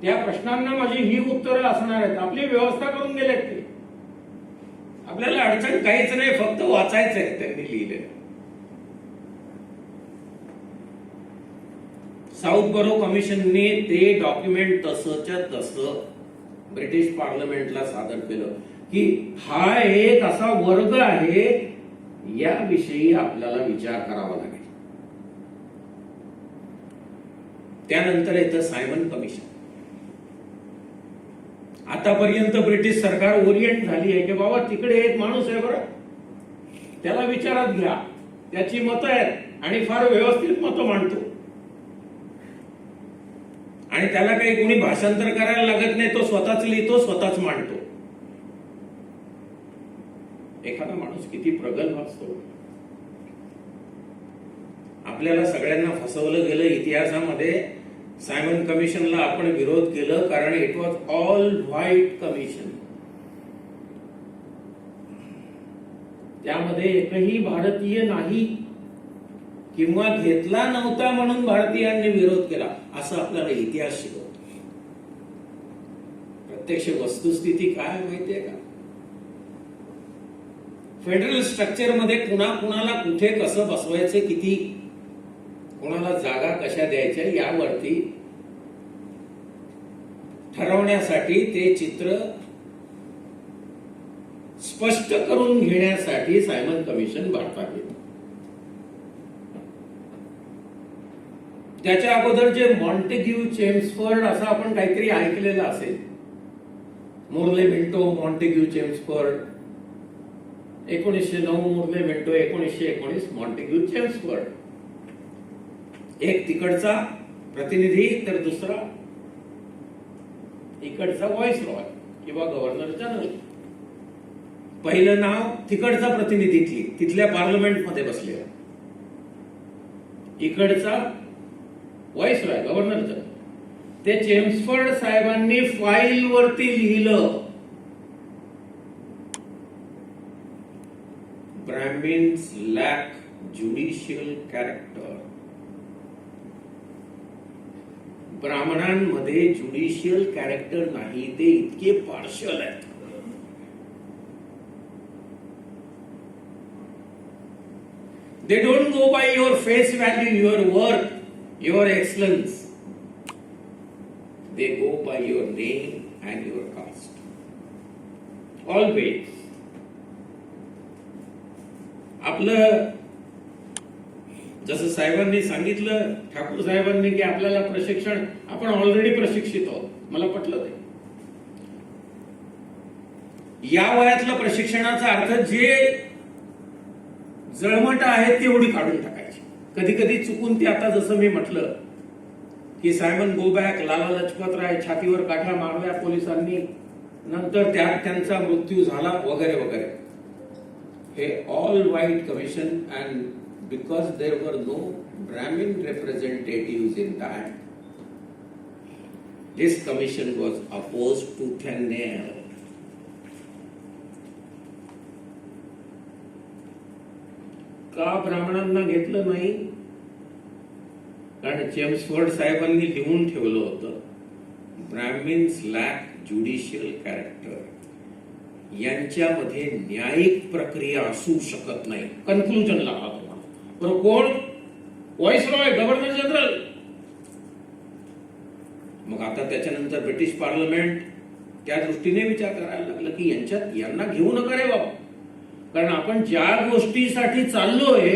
त्या प्रश्नांना माझी ही उत्तरं असणार आहेत. आपली व्यवस्था करून गेलेत ते. आपल्याला अडचण काहीच नाही, फक्त वाचायचं आहे त्यांनी लिहिलेलं. साऊथ बरो कमिशनने ते डॉक्युमेंट तसंच्या तसं ब्रिटिश पार्लमेंटला सादर केलं की हा एक असा वर्ग आहे याविषयी आपल्याला विचार करावा लागेल. त्यानंतर येतं सायमन कमिशन. आतापर्यंत ब्रिटिश सरकार ओरिएंट झाली आहे की बाबा तिकडे एक माणूस आहे बरं, त्याला विचारात घ्या, त्याची मतं आहेत आणि फार व्यवस्थित मतं मांडतो आणि त्याला काही कोणी भाषांतर करायला लागत नाही, तो स्वतःच लिहितो, स्वतःच मांडतो. एखादा माणूस किती प्रगल्भ असतो. आपल्याला सगळ्यांना फसवलं गेलं इतिहासामध्ये. सायमन कमिशनला आपण विरोध केलं कारण it was all white commission. त्यामध्ये एकही भारतीय नाही किंवा घेतला नव्हता म्हणून भारतीयांनी विरोध केला असं आपल्याला इतिहास शिकवतो. प्रत्यक्ष वस्तुस्थिती काय माहितीये का? फेडरल स्ट्रक्चर मध्ये कुणाला कुठे कसं बसवायचं, किती कोणाला जागा कशा द्यायच्या यावरती ठरवण्यासाठी ते चित्र स्पष्ट करून घेण्यासाठी सायमन कमिशन भारतात येतं. त्याच्या अगोदर जे मॉन्टेग्यू चेम्सफोर्ड असं आपण काहीतरी ऐकलेलं असेल. Morley Minto, Montagu Chelmsford, 1909 Morley Minto, 1919 Montagu Chelmsford. एक तिकडचा प्रतिनिधी तर दुसरा इकडचा व्हाईसरॉय किंवा गव्हर्नर जनरल. पहिलं नाव तिकडचा प्रतिनिधी तिथल्या पार्लमेंटमध्ये बसलेला, इकडचा व्हाईसरॉय गव्हर्नर जनरल. ते चेम्सफोर्ड साहेबांनी फाईल वरती लिहिलं, ब्राह्मिन्स लॅक ज्युडिशियल कॅरेक्टर. ब्राह्मणांमध्ये ज्युडिशियल कॅरेक्टर नाही, ते इतके पार्शल आहेत. They don't go by your face value, your worth, your excellence. They go by your name and your caste. Always. आपलं जसं साहेबांनी सांगितलं, ठाकूर साहेबांनी की आपल्याला प्रशिक्षण, आपण ऑलरेडी प्रशिक्षित आहोत. मला पटलं ते. या वयातलं प्रशिक्षणाचा अर्थ जे जळमट आहे तेवढी काढून टाकायची. कधी कधी चुकून ती, आता जसं मी म्हटलं की Simon go back, Lala Lajpat Rai छातीवर काठ्या मारल्या पोलिसांनी, नंतर त्यांचा मृत्यू झाला वगैरे वगैरे. हे all white commission and because there were no Brahmin representative in that, this commission was oppose tooth and nail. का ब्राह्मणांना घेतलं नाही? कारण चेम्सफोर्ड साहेबांनी लिहून ठेवलं होतं, ब्राह्मिन्स लॅक ज्युडिशियल कॅरेक्टर. यांच्यामध्ये न्यायिक प्रक्रिया असू शकत नाही. कन्क्लुजनला आला तुम्हाला. बरोबर. कोण? Viceroy, governor general. मग आता त्याच्यानंतर ब्रिटिश पार्लमेंट त्या दृष्टीने विचार करायला लागलं की यांना घेऊ नका रे बाबा, कारण आपण ज्या गोष्टीसाठी चाललोय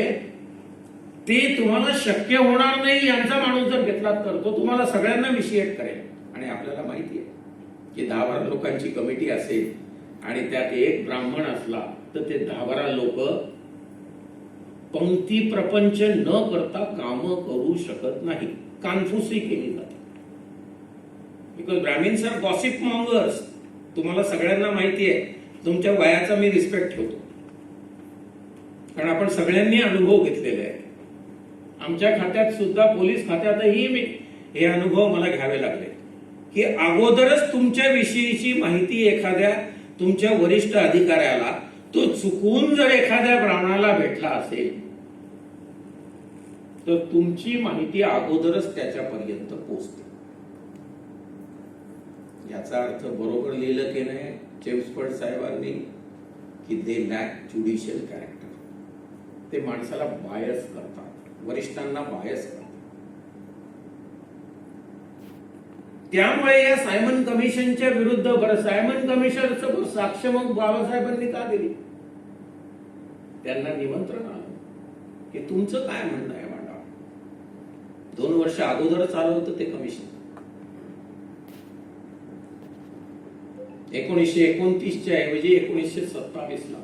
ते तुम्हाला शक्य होणार नाही. यांचा माणूस जर घेतला तर तो तुम्हाला सगळ्यांना विशिएट करेल. आणि आपल्याला माहिती आहे की 10-12 लोकांची कमिटी असेल आणि त्यात एक ब्राह्मण असला तर ते 10-12 लोक पंक्ती प्रपंच न करता काम करू शकत नाही. कानफुसी केली जाते. Because Brahmins are gossip mongers. तुम्हाला सगळ्यांना माहिती आहे. तुमच्या वयाचा मी रिस्पेक्ट ठेवतो, कारण आपण सगळ्यांनी अनुभव घेतलेले आहे. आमच्या खात्यात सुद्धा, पोलीस खात्यातही मी हे अनुभव मला घ्यावे लागले की अगोदरच तुमच्या विषयीची माहिती एखाद्या तुमच्या वरिष्ठ अधिकाऱ्याला, तो चुकून जर एखाद्या ब्राह्मणाला भेटला असेल तर तुमची माहिती अगोदरच त्याच्यापर्यंत पोहोचते. याचा अर्थ बरोबर लिहिलं की नाही चेम्सफोर्ड साहेबांनी की दे लॅक ज्युडिशियल कॅरेक्टर. ते माणसाला बायस करतात, वरिष्ठांना बायस करतात. त्यामुळे या सायमन कमिशनच्या विरुद्ध, बरं सायमन कमिशनचं साक्ष मग बाबासाहेबांनी का दिली? त्यांना निमंत्रण आलं की तुमचं काय म्हणणं आहे मांडा. 2 वर्ष अगोदर चालू होतं ते कमिशन. 1929 ऐवजी 1927 ला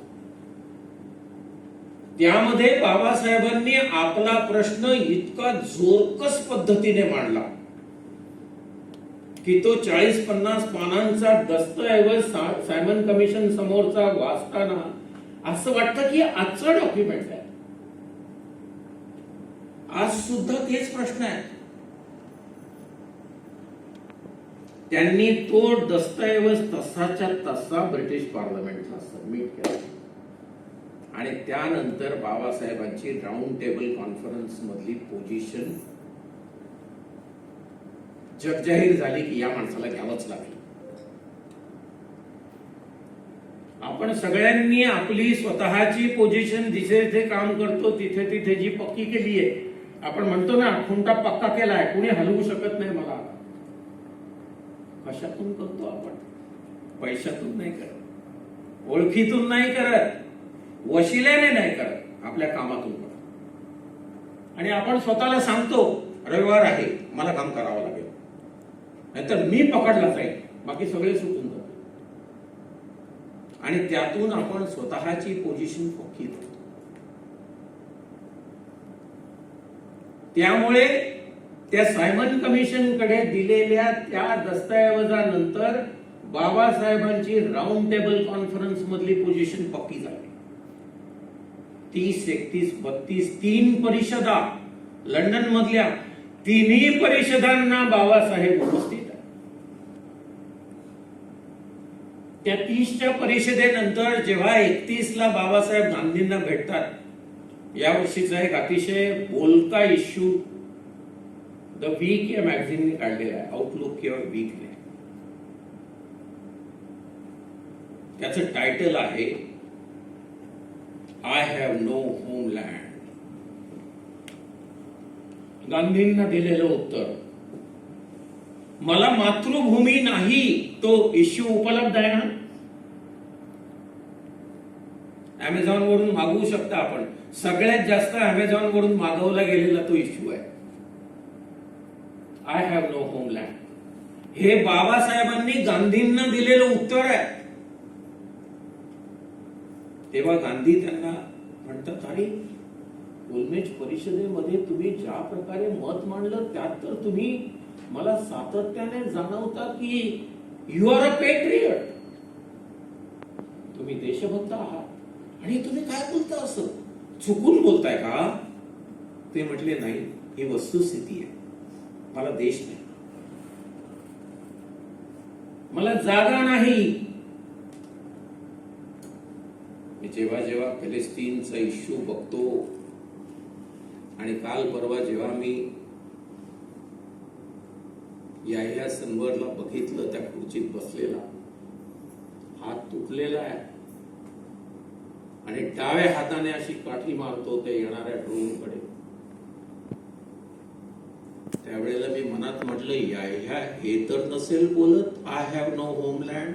त्यामध्ये बाबासाहेबांनी आपला प्रश्न इतका जोरकस पद्धतीने मांडला की तो 40-50 पानांचा दस्तऐवज सायमन कमिशन समोरचा वाचताना असं वाटतं की आजचं डॉक्युमेंट आहे. आज सुद्धा तेच प्रश्न आहेत. त्यांनी तो दस्तऐवज तसाच्या तसा ब्रिटिश पार्लमेंटला सबमिट केला आणि त्यानंतर बाबासाहेबांची राऊंड टेबल कॉन्फरन्स मधली पोझिशन जगजाहीर झाली की या माणसाला घ्यावंच लागलं. आपण सगळ्यांनी आपली स्वतःची पोझिशन जिथे जिथे काम करतो तिथे तिथे जी पक्की केली आहे, आपण म्हणतो ना खुंटा पक्का केलाय, कुणी हलवू शकत नाही मला. कशातून करतो आपण? पैशातून नाही करत, ओळखीतून नाही करत, वशिल्याने नाही करत, आपल्या कामातून करत. आणि आपण स्वतःला सांगतो रविवार आहे मला काम करावं लागेल, नाहीतर मी पकडला जाईल, बाकी सगळे सुटून जातात. आणि त्यातून आपण स्वतःची पोझिशन पक्की करतो. त्यामुळे त्या सायमन कमिशन कडे दिलेल्या त्या दस्तऐवजानंतर बाबासाहेबांची राऊंड टेबल कॉन्फरन्स मधली पोझिशन पक्की झाली. 30, 31, 32 3 परिषदा लंडन मधल्या तिन्ही परिषदांना बाबासाहेब उपस्थित आहेत. त्या 30च्या परिषदेनंतर जेव्हा 31 ला बाबासाहेब गांधींना भेटतात, यावर्षीचा एक अतिशय बोलका इश्यू द वीक या मॅगझिनने काढलेला आहे, आउटलुक किंवा वीकने. त्याचं टायटल आहे आय हॅव नो होमलँड. गांधींना दिलेलं उत्तर, मला मातृभूमी नाही. तो इश्यू उपलब्ध आहे ना, अमेझॉन वरून मागवू शकता आपण. सगळ्यात जास्त अमेझॉन वरून मागवला गेलेला तो इश्यू आहे, आय हॅव नो होमलँड. हे बाबासाहेबांनी गांधींना दिलेलं उत्तर आहे. तेव्हा गांधी त्यांना म्हणतात, अरे गोलमेज परिषदेमध्ये तुम्ही ज्या प्रकारे मत मांडलं त्यात तर तुम्ही मला सातत्याने जाणवता की यू आर अ पेट्रियट, तुम्ही देशभक्त आहात आणि तुम्ही काय बोलता, असं चुकून बोलताय का? ते म्हटले नाही, ही वस्तुस्थिती आहे. मला देश नाही, मला जागा नाही. जेव्हा जेव्हा पॅलेस्टीनचा इश्यू बघतो आणि काल परवा जेव्हा मी याह्या सिन्वरला बघितलं, त्या खुर्चीत बसलेला, हात तुटलेला आहे आणि डाव्या हाताने अशी काठी मारतो त्या येणाऱ्या ड्रोनकडे. त्यावेळेला मी मनात म्हटलं, याह्या हे तर नसेल बोलत आय हॅव नो होमलँड.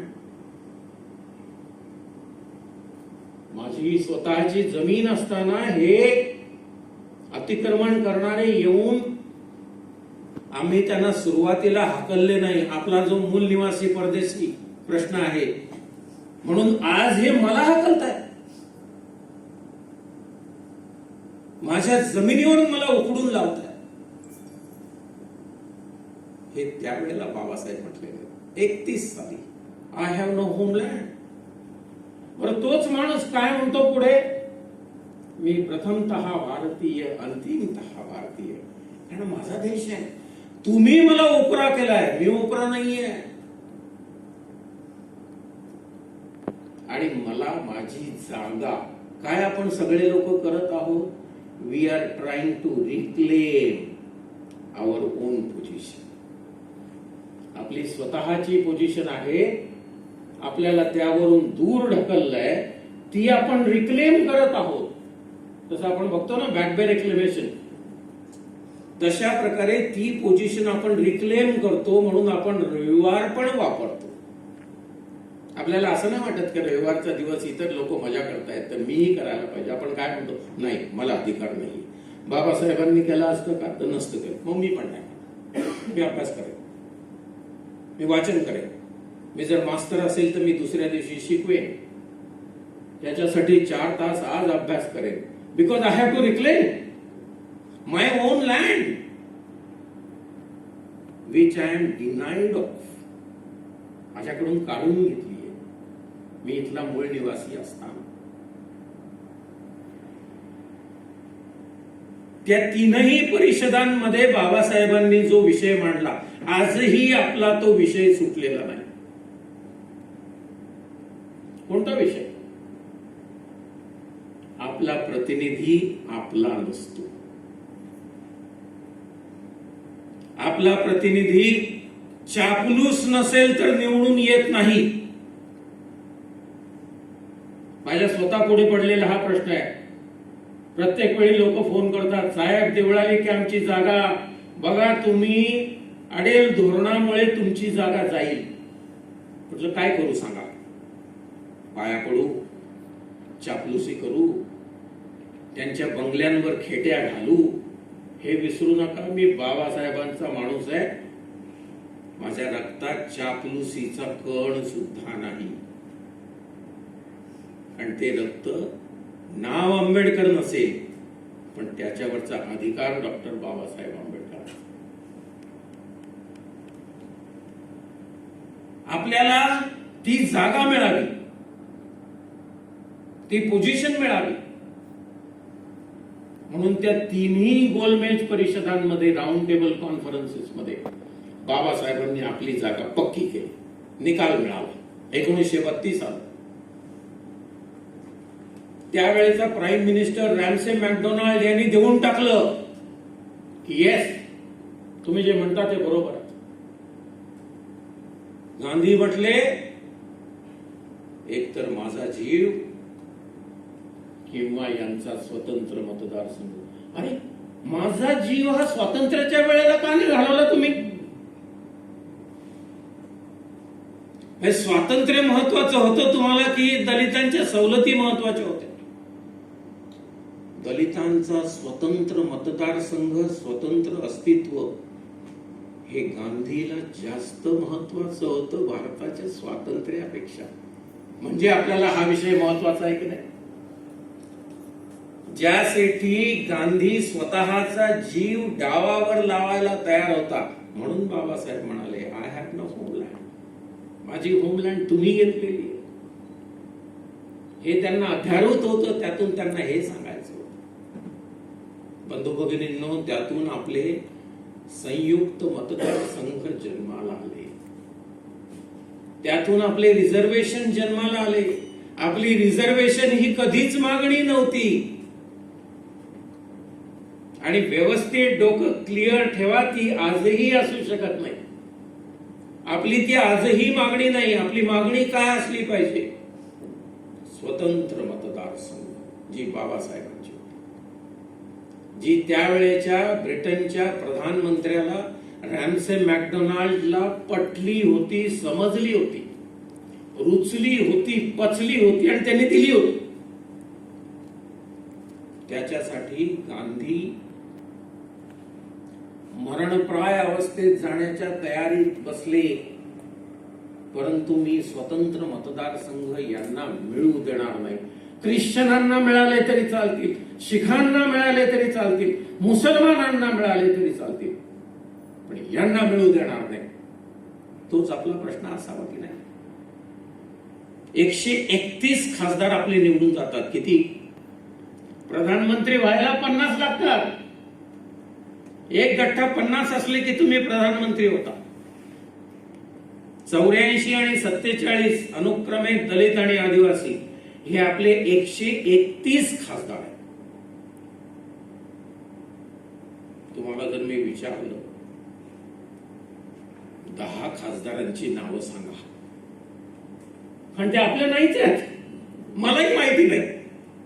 माझी स्वतःची जमीन असताना हे अतिक्रमण करणारे येऊन आम्ही त्यांना सुरुवातीला हाकलले नाही. आपला जो मूल निवासी परदेशी प्रश्न आहे म्हणून आज हे मला हाकलताय, माझ्या जमिनीवरून मला उखडून लावताय. हे त्यावेळेला बाबासाहेब म्हटलेले 31 साली, आय हॅव नो होमलँड. बरं, तोच माणूस काय म्हणतो पुढे, मी प्रथमतः भारतीय, अंतिमतः भारतीय, कारण माझा देश आहे. तुम्ही मला उपरा केलाय, मी उपरा नाहीये. आणि मला माझी जागा, काय आपण सगळे लोक करत आहोत, we are trying to reclaim our own position. आपली स्वतःची पोझिशन आहे, आपल्याला त्यावरून दूर ढकललंय, ती आपण रिक्लेम करत आहोत. जसं आपण बघतो ना बॅकबे रिक्लेमेशन, तशा प्रकारे ती पोझिशन आपण रिक्लेम करतो, म्हणून आपण रविवार पण वापरतो. आपल्याला असं नाही वाटत की रविवारचा दिवस इतर लोक मजा करतायत तर मीही करायला पाहिजे. आपण काय म्हणतो, नाही मला अधिकार नाही. बाबासाहेबांनी केला असतं का, तर नसतं केलं. मग मी पण नाही. मी अभ्यास करेन, मी वाचन करेन. मी जर मास्तर असेल तर मी दुसऱ्या दिवशी शिकवेन. त्याच्यासाठी 4 तास आज अभ्यास करेन. Because I have to reclaim my own land which I am denied of. माझ्याकडून काढून घेतली आहे मी इथला मूळ निवासी असताना. त्या 3ही परिषदांमध्ये बाबासाहेबांनी जो विषय मांडला, आजही आपला तो विषय सुटलेला नाही. कोणता विषय? आपला प्रतिनिधी आपला नसतो. आपला प्रतिनिधी चापलूस नसेल तर निवडून येत नाही. माझ्या स्वतः पुढे पडलेला हा प्रश्न आहे. प्रत्येक वेळी लोक फोन करतात, साहेब देवळाली की आमची जागा बघा, तुम्ही अडेल धोरणामुळे तुमची जागा जाईल. म्हटलं काय करू सांगा? पाया पडू, चापलुसी करू, त्यांच्या बंगल्यांवर खेट्या घालू? हे विसरू नका, मी बाबासाहेबांचा माणूस आहे. माझ्या रक्तात चापलुसीचा कण सुद्धा नाही. आणि ते रक्त नाव आंबेडकर नसेल, पण त्याच्यावरचा अधिकार डॉक्टर बाबासाहेब आंबेडकर. आपल्याला ती जागा मिळावी, ती पोझिशन मिळावी, म्हणून त्या 3ही गोलमेज परिषदांमध्ये, राऊंड टेबल कॉन्फरन्सेस मध्ये बाबासाहेबांनी आपली जागा पक्की केली. निकाल मिळाला 1932 साली. त्यावेळेचा प्राईम मिनिस्टर रॅमसे मॅकडोनाल्ड यांनी देऊन टाकलं की येस, तुम्ही जे म्हणता ते बरोबर आहे. गांधी म्हटले, एकतर माझा जीव किंवा यांचा स्वतंत्र मतदारसंघ. अरे, माझा जीव हा स्वातंत्र्याच्या वेळेला का नाही घालवला तुम्ही? स्वातंत्र्य महत्वाचं होतं तुम्हाला की दलितांच्या सवलती महत्वाच्या होत्या? दलितांचा स्वतंत्र मतदारसंघ, स्वतंत्र अस्तित्व हे गांधीला जास्त महत्वाचं होतं भारताच्या स्वातंत्र्यापेक्षा. म्हणजे आपल्याला हा विषय महत्वाचा आहे की नाही? ज्यासाठी गांधी स्वतःचा जीव डावावर लावायला तयार होता, म्हणून बाबासाहेब म्हणाले, आय हॅव नो होमलँड. माझी होमलँड तुम्ही घेतलेली आहे. हे त्यांना अध्यारोत होतं. त्यातून त्यांना हे सांगायचं होतं. बंधू भगिनींनो, त्यातून आपले संयुक्त मतदारसंघ जन्माला आले. त्यातून आपले रिझर्वेशन जन्माला आले. आपली रिझर्वेशन ही कधीच मागणी नव्हती. आणि व्यवस्थित डोकं क्लिअर ठेवा, ती आजही असू शकत नाही. आपली ती आजही मागणी नाही. आपली मागणी काय असली पाहिजे? स्वतंत्र मतदारसंघ, जी बाबासाहेबांची होती, जी त्यावेळेच्या ब्रिटनच्या प्रधानमंत्र्याला रॅमसे मॅकडोनाल्डला पटली होती, समजली होती, रुचली होती, पचली होती आणि त्यांनी दिली होती. त्याच्यासाठी गांधी मरणप्राय अवस्थेत जाण्याच्या तयारीत बसले. परंतु मी स्वतंत्र मतदारसंघ यांना मिळू देणार नाही. ख्रिश्चनांना मिळाले तरी चालतील, शिखांना मिळाले तरी चालतील, मुसलमानांना मिळाले तरी चालतील, पण यांना मिळू देणार नाही. तोच आपला प्रश्न असावा की नाही? 131 खासदार आपले निवडून जातात. किती? प्रधानमंत्री व्हायला 50 लागतात. एक गठ्ठा 50 असले की तुम्ही प्रधानमंत्री होता. 84 आणि 47 अनुक्रमे दलित आणि आदिवासी हे आपले 131 खासदार आहेत. तुम्हाला जर मी विचारलं 10 खासदारांची नावं सांगा, कारण ते आपल्या नाहीच आहेत. मलाही माहिती नाही.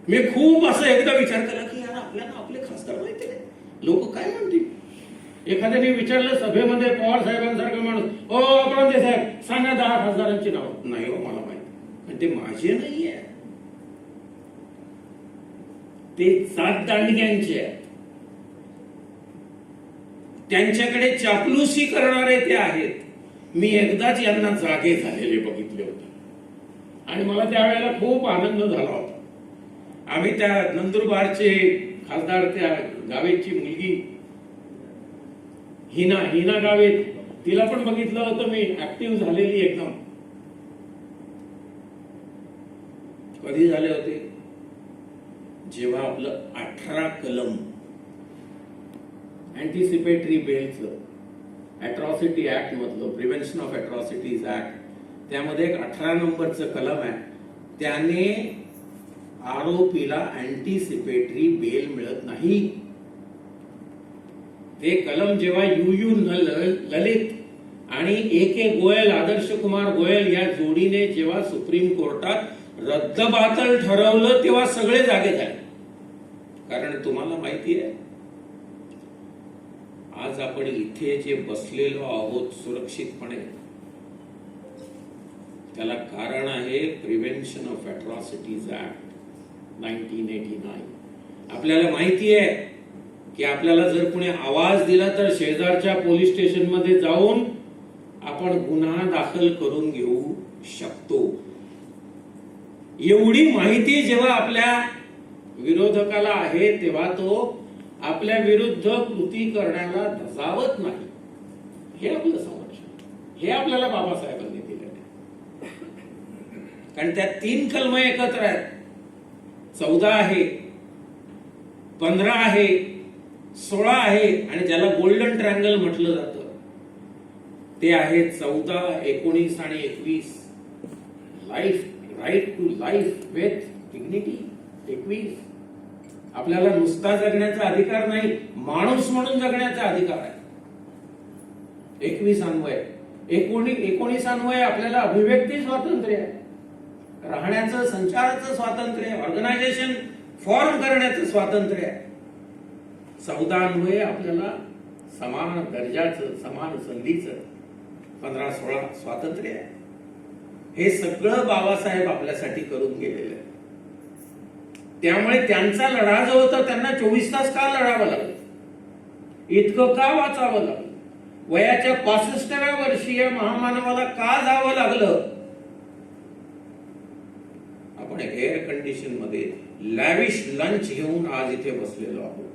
मी खूप असं एकदा विचार केला की यार, आपल्याला आपले खासदार माहिती नाही, लोक काय म्हणतील. एखाद्याने विचारलं सभेमध्ये पवार साहेबांसारखा माणूस, ओ अपरांते साहेब सांगा 10 खासदारांची नावं. नाही हो मला माहिती, पण ते माझे नाहीये, ते सात दांडग्यांचे आहेत. त्यांच्याकडे चापलुसी करणारे ते आहेत. मी एकदाच यांना जागे झालेले बघितले होते आणि मला त्यावेळेला खूप आनंद झाला होता. आम्ही त्या नंदुरबारचे खासदार, त्या गावेची मुलगी हिना गावेत, तिला पण बघितलं होतं मी, ऍक्टिव्ह झालेली एकदम. कधी झाले होते? जेव्हा आपलं 18 कलम अँटिसिपेटरी बेलचं, अॅट्रॉसिटी ऍक्ट मधलं, प्रिव्हेन्शन ऑफ अॅट्रॉसिटीज ऍक्ट, त्यामध्ये एक 18 नंबरचं कलम आहे. त्याने आरोपीला अँटिसिपेटरी बेल मिळत नाही. ते कलम जेव्हा यू ललित आणि A.K. गोयल, आदर्श कुमार गोयल या जोडीने जेव्हा सुप्रीम कोर्टात रद्दबातल ठरवलं, तेव्हा सगळे जागे झाले. कारण तुम्हाला माहिती आहे, आज आपण इथे जे बसलेलो आहोत सुरक्षितपणे, त्याला कारण आहे प्रिव्हेन्शन ऑफ अॅट्रॉसिटीज ऍक्ट 1989. आपल्याला माहिती आहे की आपल्याला जर कोणी आवाज दिला तर शेजारच्या पोलीस स्टेशन मध्ये जाऊन आपण गुन्हा दाखल करून घेऊ शकतो. एवढी माहिती जेव्हा आपल्या विरोधकाला आहे, तेव्हा तो आपल्या विरुद्ध कृती करण्याला धजावत नाही. हे आपलं संरक्षण, हे आपल्याला बाबासाहेबांनी दिलं. कारण त्या 3 कलम एकत्र आहेत. 14 आहे, 15 आहे, 16 आहे आणि ज्याला गोल्डन ट्रायंगल म्हटलं जातं ते आहे 14, 19 आणि 21. Life, right to life with dignity. 21 आपल्याला नुसता जगण्याचा अधिकार नाही, माणूस म्हणून जगण्याचा अधिकार आहे. 21 अन्वय. 19 अन्वय आपल्याला अभिव्यक्ती स्वातंत्र्य आहे, राहण्याचं, संचाराचं स्वातंत्र्य आहे, ऑर्गनायझेशन फॉर्म करण्याचं स्वातंत्र्य आहे. 14 अन्वय आपल्याला समान दर्जाचं, समान संधीचं, 15-16 स्वातंत्र्य आहे. हे सगळं बाबासाहेब आपल्यासाठी करून गेलेलं आहे. त्यामुळे त्यांचा लढा जो होता, त्यांना 24 तास का लढावं लागलं, इतकं का वाचावं लागलं, वयाच्या 65व्या वर्षी या महामानवाला का जावं लागलं. आपण एअर कंडिशन मध्ये लॅविश लंच घेऊन आज इथे बसलेलो आहोत.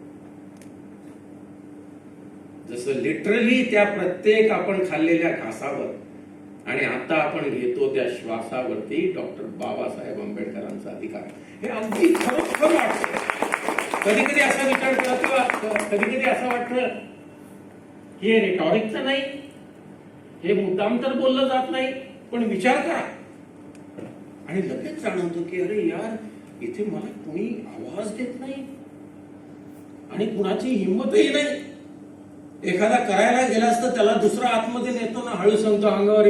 जसं लिटरली त्या प्रत्येक आपण खाल्लेल्या घासावर आणि आता आपण घेतो त्या श्वासावरती डॉक्टर बाबासाहेब आंबेडकरांचा अधिकार. हे अगदी खरोखर वाटतं. कधी कधी असा विचार करतो, कधी कधी असं वाटतं की हे रेटॉरिकचं नाही, हे मुद्दाम तर बोललं जात नाही, पण विचार करा आणि लगेच जाणवतो की अरे यार, इथे मला कुणी आवाज देत नाही आणि कुणाची हिंमतही नाही. एखादा करायला गेलास तर त्याला दुसरा आतमध्ये नेतो ना, हळू सांगतो अंगावर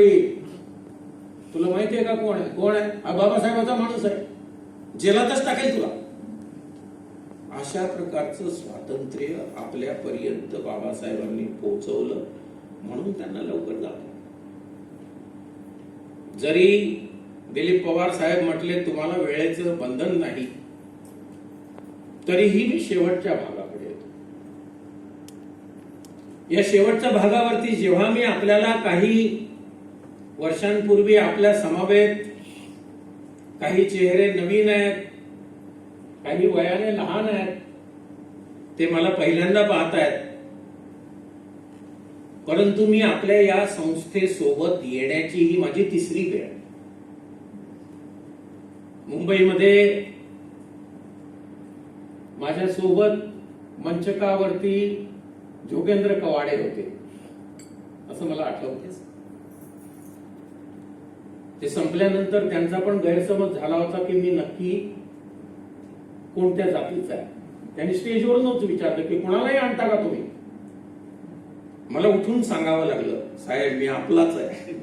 तुला माहितीये का कोण आहे, कोण आहे, हा बाबासाहेबाचा माणूस आहे, जेलातच टाकेल तुला. अशा प्रकारचं स्वातंत्र्य आपल्यापर्यंत बाबासाहेबांनी पोहोचवलं, म्हणून त्यांना लवकर जातो. जरी दिलीप पवार साहेब म्हटले तुम्हाला वेळेचं बंधन नाही, तरीही मी शेवटच्या भागाकडे येतो. या शेवटच्या भागावरती जेव्हा मी आपल्याला काही वर्षांपूर्वी आपल्या समवेत काही चेहरे नवीन आहेत, काही वयाने लहान आहेत, ते मला पहिल्यांदा पाहतायत, परंतु मी आपल्या या संस्थेसोबत येण्याची ही माझी 3री वेळ. मुंबईमध्ये माझ्यासोबत मंचकावरती जोगेंद्र कवाडे होते, असं मला आठवते. ते संपल्यानंतर त्यांचा पण गैरसमज झाला होता की मी नक्की कोणत्या जातीचा आहे. त्यांनी स्टेजवरूनच विचारलं की कोणालाही आणता का तुम्ही. मला उठून सांगावं लागलं, साहेब मी आपलाच आहे.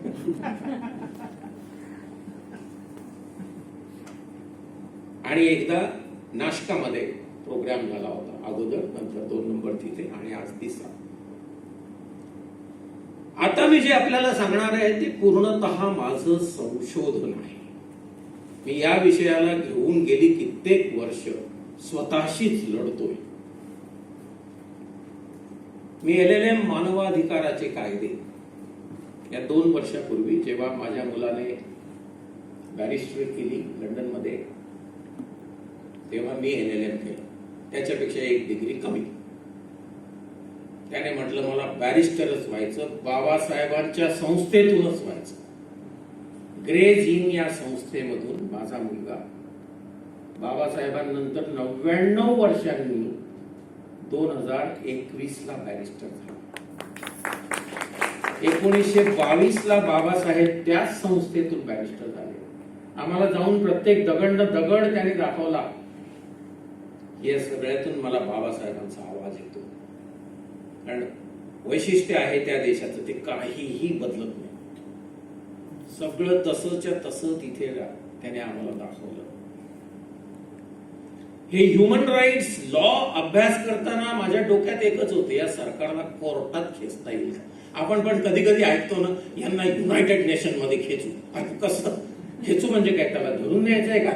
आणि एकदा नाशकामध्ये प्रोग्राम झाला होता, अगोदर, नंतर 2 नंबर तिथे आणि आज 3रा. आता मी जे आपल्याला सांगणार आहे ते पूर्णतः माझं संशोधन आहे. मी या विषयाला घेऊन गेली कित्येक वर्ष स्वतःशीच लढतोय. मी LLM मानवाधिकाराचे कायदे या 2 वर्षापूर्वी जेव्हा माझ्या मुलाने बॅरिस्टरी केली लंडनमध्ये, तेव्हा मी LLM केलं. त्याच्यापेक्षा 1 डिग्री कमी. त्याने म्हटलं मला बॅरिस्टरच व्हायचं, बाबासाहेबांच्या संस्थेतूनच व्हायचं. ग्रेज इन या संस्थेमधून माझा मुलगा बाबासाहेबांनंतर 99 वर्षांनी 2021 ला बॅरिस्टर झाला. 1922 ला बाबासाहेब त्याच संस्थेतून बॅरिस्टर झाले. आम्हाला जाऊन प्रत्येक दगड त्याने दाखवला. या सगळ्यातून मला बाबासाहेबांचा आवाज येतो. कारण वैशिष्ट्य आहे त्या देशाचं, ते काहीही बदलत नाही. सगळं तसंच्या तसं तिथे त्याने आम्हाला दाखवलं. हे ह्युमन राईट्स लॉ अभ्यास करताना माझ्या डोक्यात एकच होते, या सरकारला कोर्टात खेचता येईल का? आपण पण कधी कधी ऐकतो ना, यांना युनायटेड नेशन मध्ये खेचू. कसं खेचू म्हणजे काय? त्याला धरून न्यायचंय का?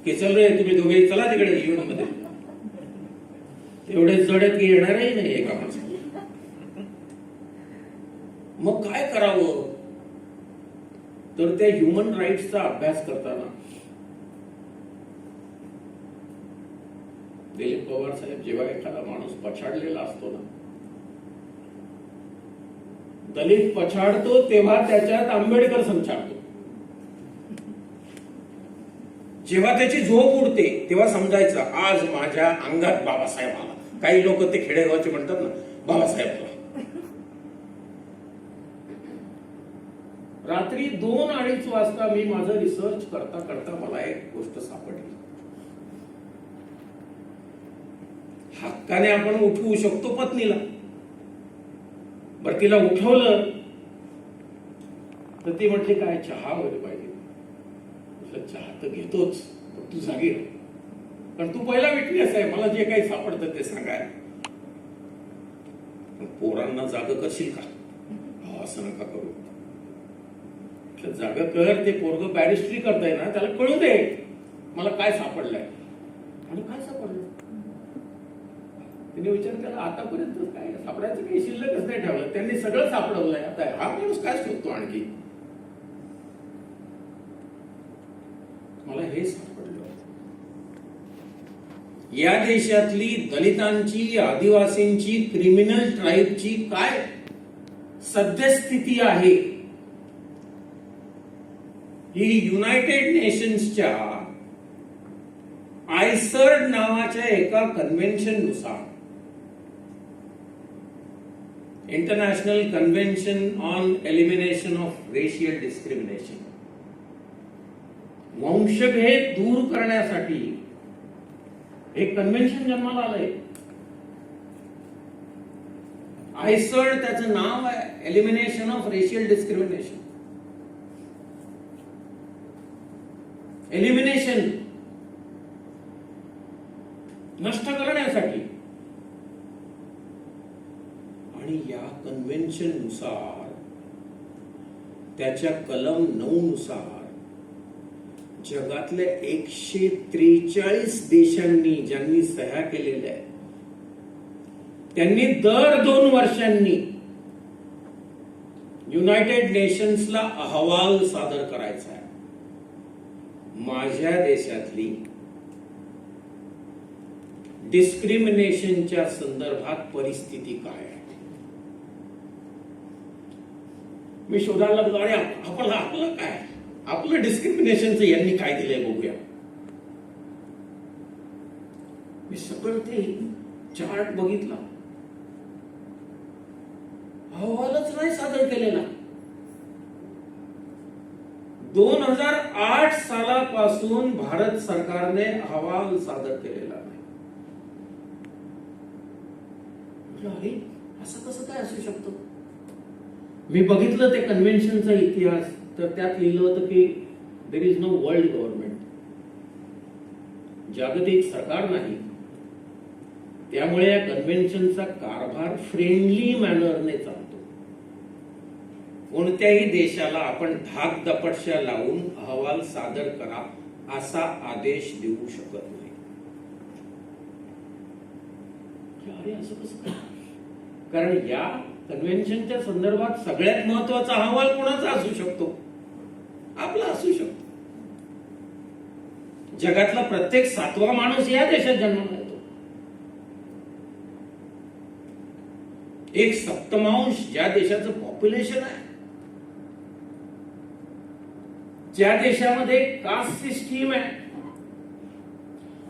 की चल रे तुम्ही दोघे चला तिकडे UN मध्ये. एवढे जडत की येणारही नाही एका माणसाला. मग काय करावं? तर त्या ह्युमन राईट्सचा अभ्यास करताना दिलीप पवार साहेब, जेव्हा एखादा माणूस पछाडलेला असतो ना, दलित पछाडतो तेव्हा त्याच्यात आंबेडकर संचारतो. जेव्हा त्याची झोप उडते तेव्हा समजायचं आज माझ्या अंगात बाबासाहेब आला. काही लोक ते खेडेगावचे म्हणतात ना, बाबासाहेब आला. रात्री 2-2:30 वाजता मी माझं रिसर्च करता करता मला एक गोष्ट सापडली. हक्काने आपण उठवू शकतो पत्नीला. बरं, तिला उठवलं तर ती म्हटली काय चहा वगैरे पाहिजे. म्हटलं चहा तर घेतोच, पण तू जागी राह. कारण तू पहिला विटनेस आहे, मला जे काही सापडतं ते सांगाय. पोरांना जाग करशील का? असं नका करू. जागा कर. ते पोरग बॅरिस्ट्री करताय ना, त्याला कळू दे मला काय सापडलंय. आणि काय सापडलं? तिने विचार केला आतापर्यंत काय सापडायचं काही शिल्लकच नाही ठेवलं. त्यांनी सगळं सापडवलंय. आता हा माणूस काय शोधतो आणखी? मला हे सापडलं. या देशातली दलितांची, आदिवासींची, क्रिमिनल ट्राईबची काय सद्यस्थिती आहे ही युनायटेड नेशन्सच्या आयसर्ड नावाच्या एका कन्व्हेन्शन नुसार, international convention on elimination of racial discrimination, वंशभेद दूर करण्यासाठी एक कन्व्हेन्शन जन्माला आलंय. आयसर्ड त्याचं नाव आहे, elimination of racial discrimination. Elimination नष्ट करण्यासाठी. आणि या कन्व्हेन्शन नुसार, त्याच्या कलम 9 नुसार जगातल्या 143 देशांनी ज्यांनी सह्या केलेल्या आहेत, त्यांनी दर 2 वर्षांनी युनायटेड नेशन्सला अहवाल सादर करायचा आहे. माझ्या देशातली डिस्क्रिमिनेशनच्या संदर्भात परिस्थिती काय आहे मी शोधायला लागलो. अरे आपलं काय, आपलं डिस्क्रिमिनेशनचं यांनी काय दिलंय बघूया. मी सगळं ते चार्ट बघितला. अहवालच नाही सादर केलेला. 2008 सालापासून भारत सरकारने अहवाल सादर केलेला नाही. अरे असं कसं काय असू शकतं? मी बघितलं ते कन्व्हेन्शनचा इतिहास, तर त्यात लिहिलं होतं की there is no world government, जागतिक सरकार नाही. त्यामुळे या कन्व्हेन्शनचा कारभार फ्रेंडली मॅनरने चालतो. कोणत्याही देशाला आपण धाक दपटशा लावून अहवाल सादर करा असा आदेश देऊ शकत नाही. अरे असं कसं काय? कारण या कन्व्हेन्शनच्या संदर्भात सगळ्यात महत्वाचा अहवाल कोणाचा असू शकतो? आपला असू शकतो. जगातला प्रत्येक 7वा माणूस या देशात जन्माला येतो. 1/7 ज्या देशाचं पॉप्युलेशन आहे, ज्या देशामध्ये कास्ट सिस्टीम आहे,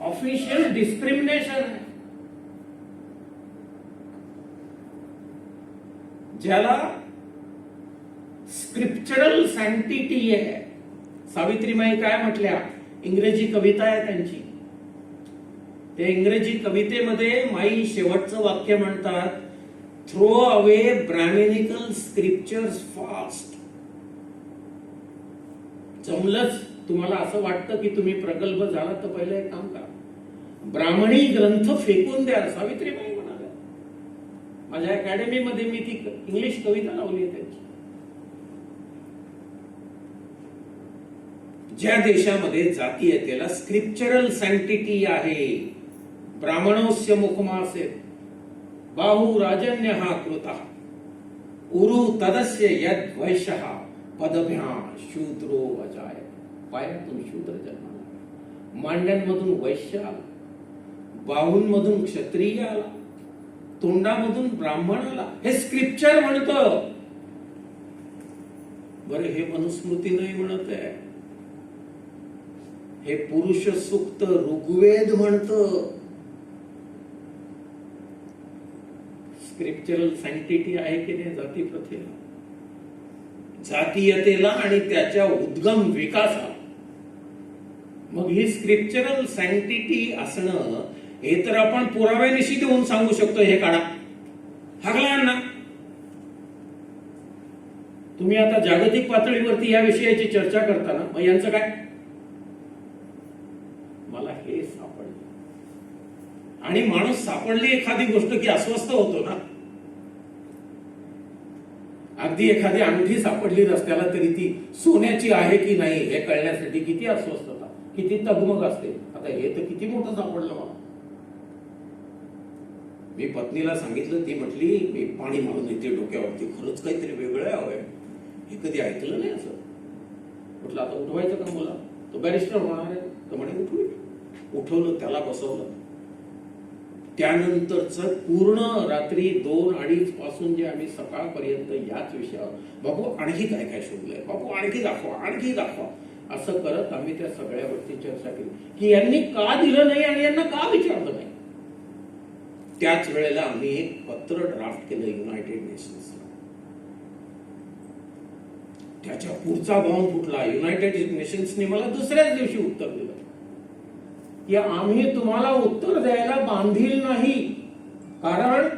ऑफिशियल डिस्क्रिमिनेशन आहे, ज्याला स्क्रिप्चरल सँक्टिटी आहे. सावित्रीमाई काय म्हटल्या? इंग्रजी कविता आहे त्यांची. त्या इंग्रजी कवितेमध्ये माई शेवटचं वाक्य म्हणतात, throw away Brahmanical scriptures fast. जमलंच तुम्हाला असं वाटतं की तुम्ही प्रगल्भ झाला तर पहिलं एक काम करा, ब्राह्मणी ग्रंथ फेकून द्या. सावित्रीबाई म्हणाल्या. माझ्या अकॅडमीमध्ये मी ती इंग्लिश कविता लावली आहे त्यांची. ज्या देशामध्ये जातीयतेला स्क्रिप्चरल सँक्टिटी आहे, ब्राह्मणोस्य मुखमासे बाहू राजन्य हा कृता उरु तदस्य यद वैश्यः पदभ्या शूद्रो अजाय. पायातून शूद्र जन्माला, मांड्यांमधून वैश्य आला, बाहूंमधून क्षत्रिय आला, तोंडामधून ब्राह्मण आला. हे स्क्रिप्चर म्हणतं. बरं, हे मनुस्मृती नाही म्हणत आहे, हे पुरुष सूक्त ऋग्वेद म्हणतं. स्क्रिप्चरल सँक्टिटी आहे की नाही जाती प्रथेला, जातीयतेला आणि त्याच्या उद्गम विकासाला. मग ही स्क्रिप्चरल सँक्टिटी असणं हे तर आपण पुराव्यानिशी देऊन सांगू शकतो. हे काढा, हागलांना. तुम्ही आता जागतिक पातळीवरती या विषयाची चर्चा करताना मग यांचं काय? मला हे सापडलं. आणि माणूस सापडली एखादी गोष्ट की अस्वस्थ होतो ना. अगदी एखादी अंगठी सापडली रस्त्याला तरी ती सोन्याची आहे की नाही हे कळण्यासाठी किती अस्वस्थता, किती तगमग असते. आता हे तर किती मोठं सापडलं मला. मी पत्नीला सांगितलं, ती म्हटली मी पाणी मारून येते डोक्यावरती, खरंच काहीतरी वेगळं आहे, हे कधी ऐकलं नाही असं. म्हटलं आता उठवायचं का मला? तो बॅरिस्टर होणार आहे. तर म्हणे उठवलं, त्याला बसवलं. त्यानंतरच पूर्ण रात्री 2-2:30 पासून जे आम्ही सकाळपर्यंत याच विषयावर, बाबू आणखी काय काय शोधलंय, बाबू आणखी दाखवा, आणखी दाखवा, असं करत आम्ही त्या सगळ्यावरती चर्चा केली की यांनी का दिलं नाही आणि यांना का विचारलं नाही. त्याच वेळेला आम्ही एक पत्र ड्राफ्ट केलं युनायटेड नेशन्सला. त्याच्या पुढचा बॉम्ब फुटला. युनायटेड नेशन्सने मला दुसऱ्याच दिवशी उत्तर दिलं की आम्ही तुम्हाला उत्तर द्यायला बांधील नाही, कारण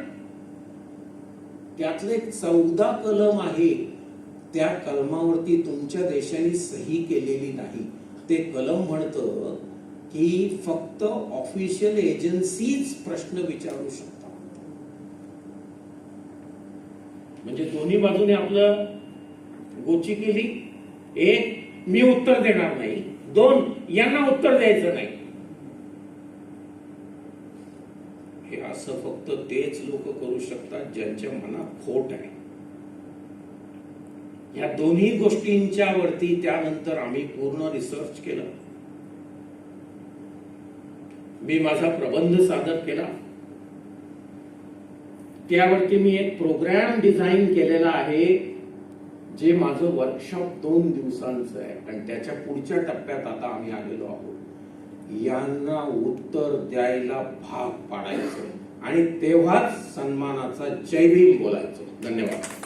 त्यातले 14 कलम आहे, त्या कलमावरती तुमच्या देशाने सही केलेली नाही. ते कलम म्हणतं की फक्त ऑफिशियल एजन्सीज प्रश्न विचारू शकतात. म्हणजे दोन्ही बाजूने आपलं गोची केली. एक, मी उत्तर देणार नाही. 2, यांना उत्तर द्यायचं नाही. हे असं फक्त तेच लोक करू शकतात ज्यांच्या मनात खोट आहे. या दोन्ही गोष्टींच्या वरती त्यानंतर आम्ही पूर्ण रिसर्च केलं. मी माझा प्रबंध सादर केला. त्यावरती मी एक प्रोग्राम डिझाईन केलेला आहे, जे माझं वर्कशॉप 2 दिवसांचं आहे. आणि त्याच्या पुढच्या टप्प्यात आता आम्ही आलेलो आहोत. यांना उत्तर द्यायला भाग पाडायचं आणि तेव्हाच सन्मानाचा जय भीम बोलायचं. धन्यवाद.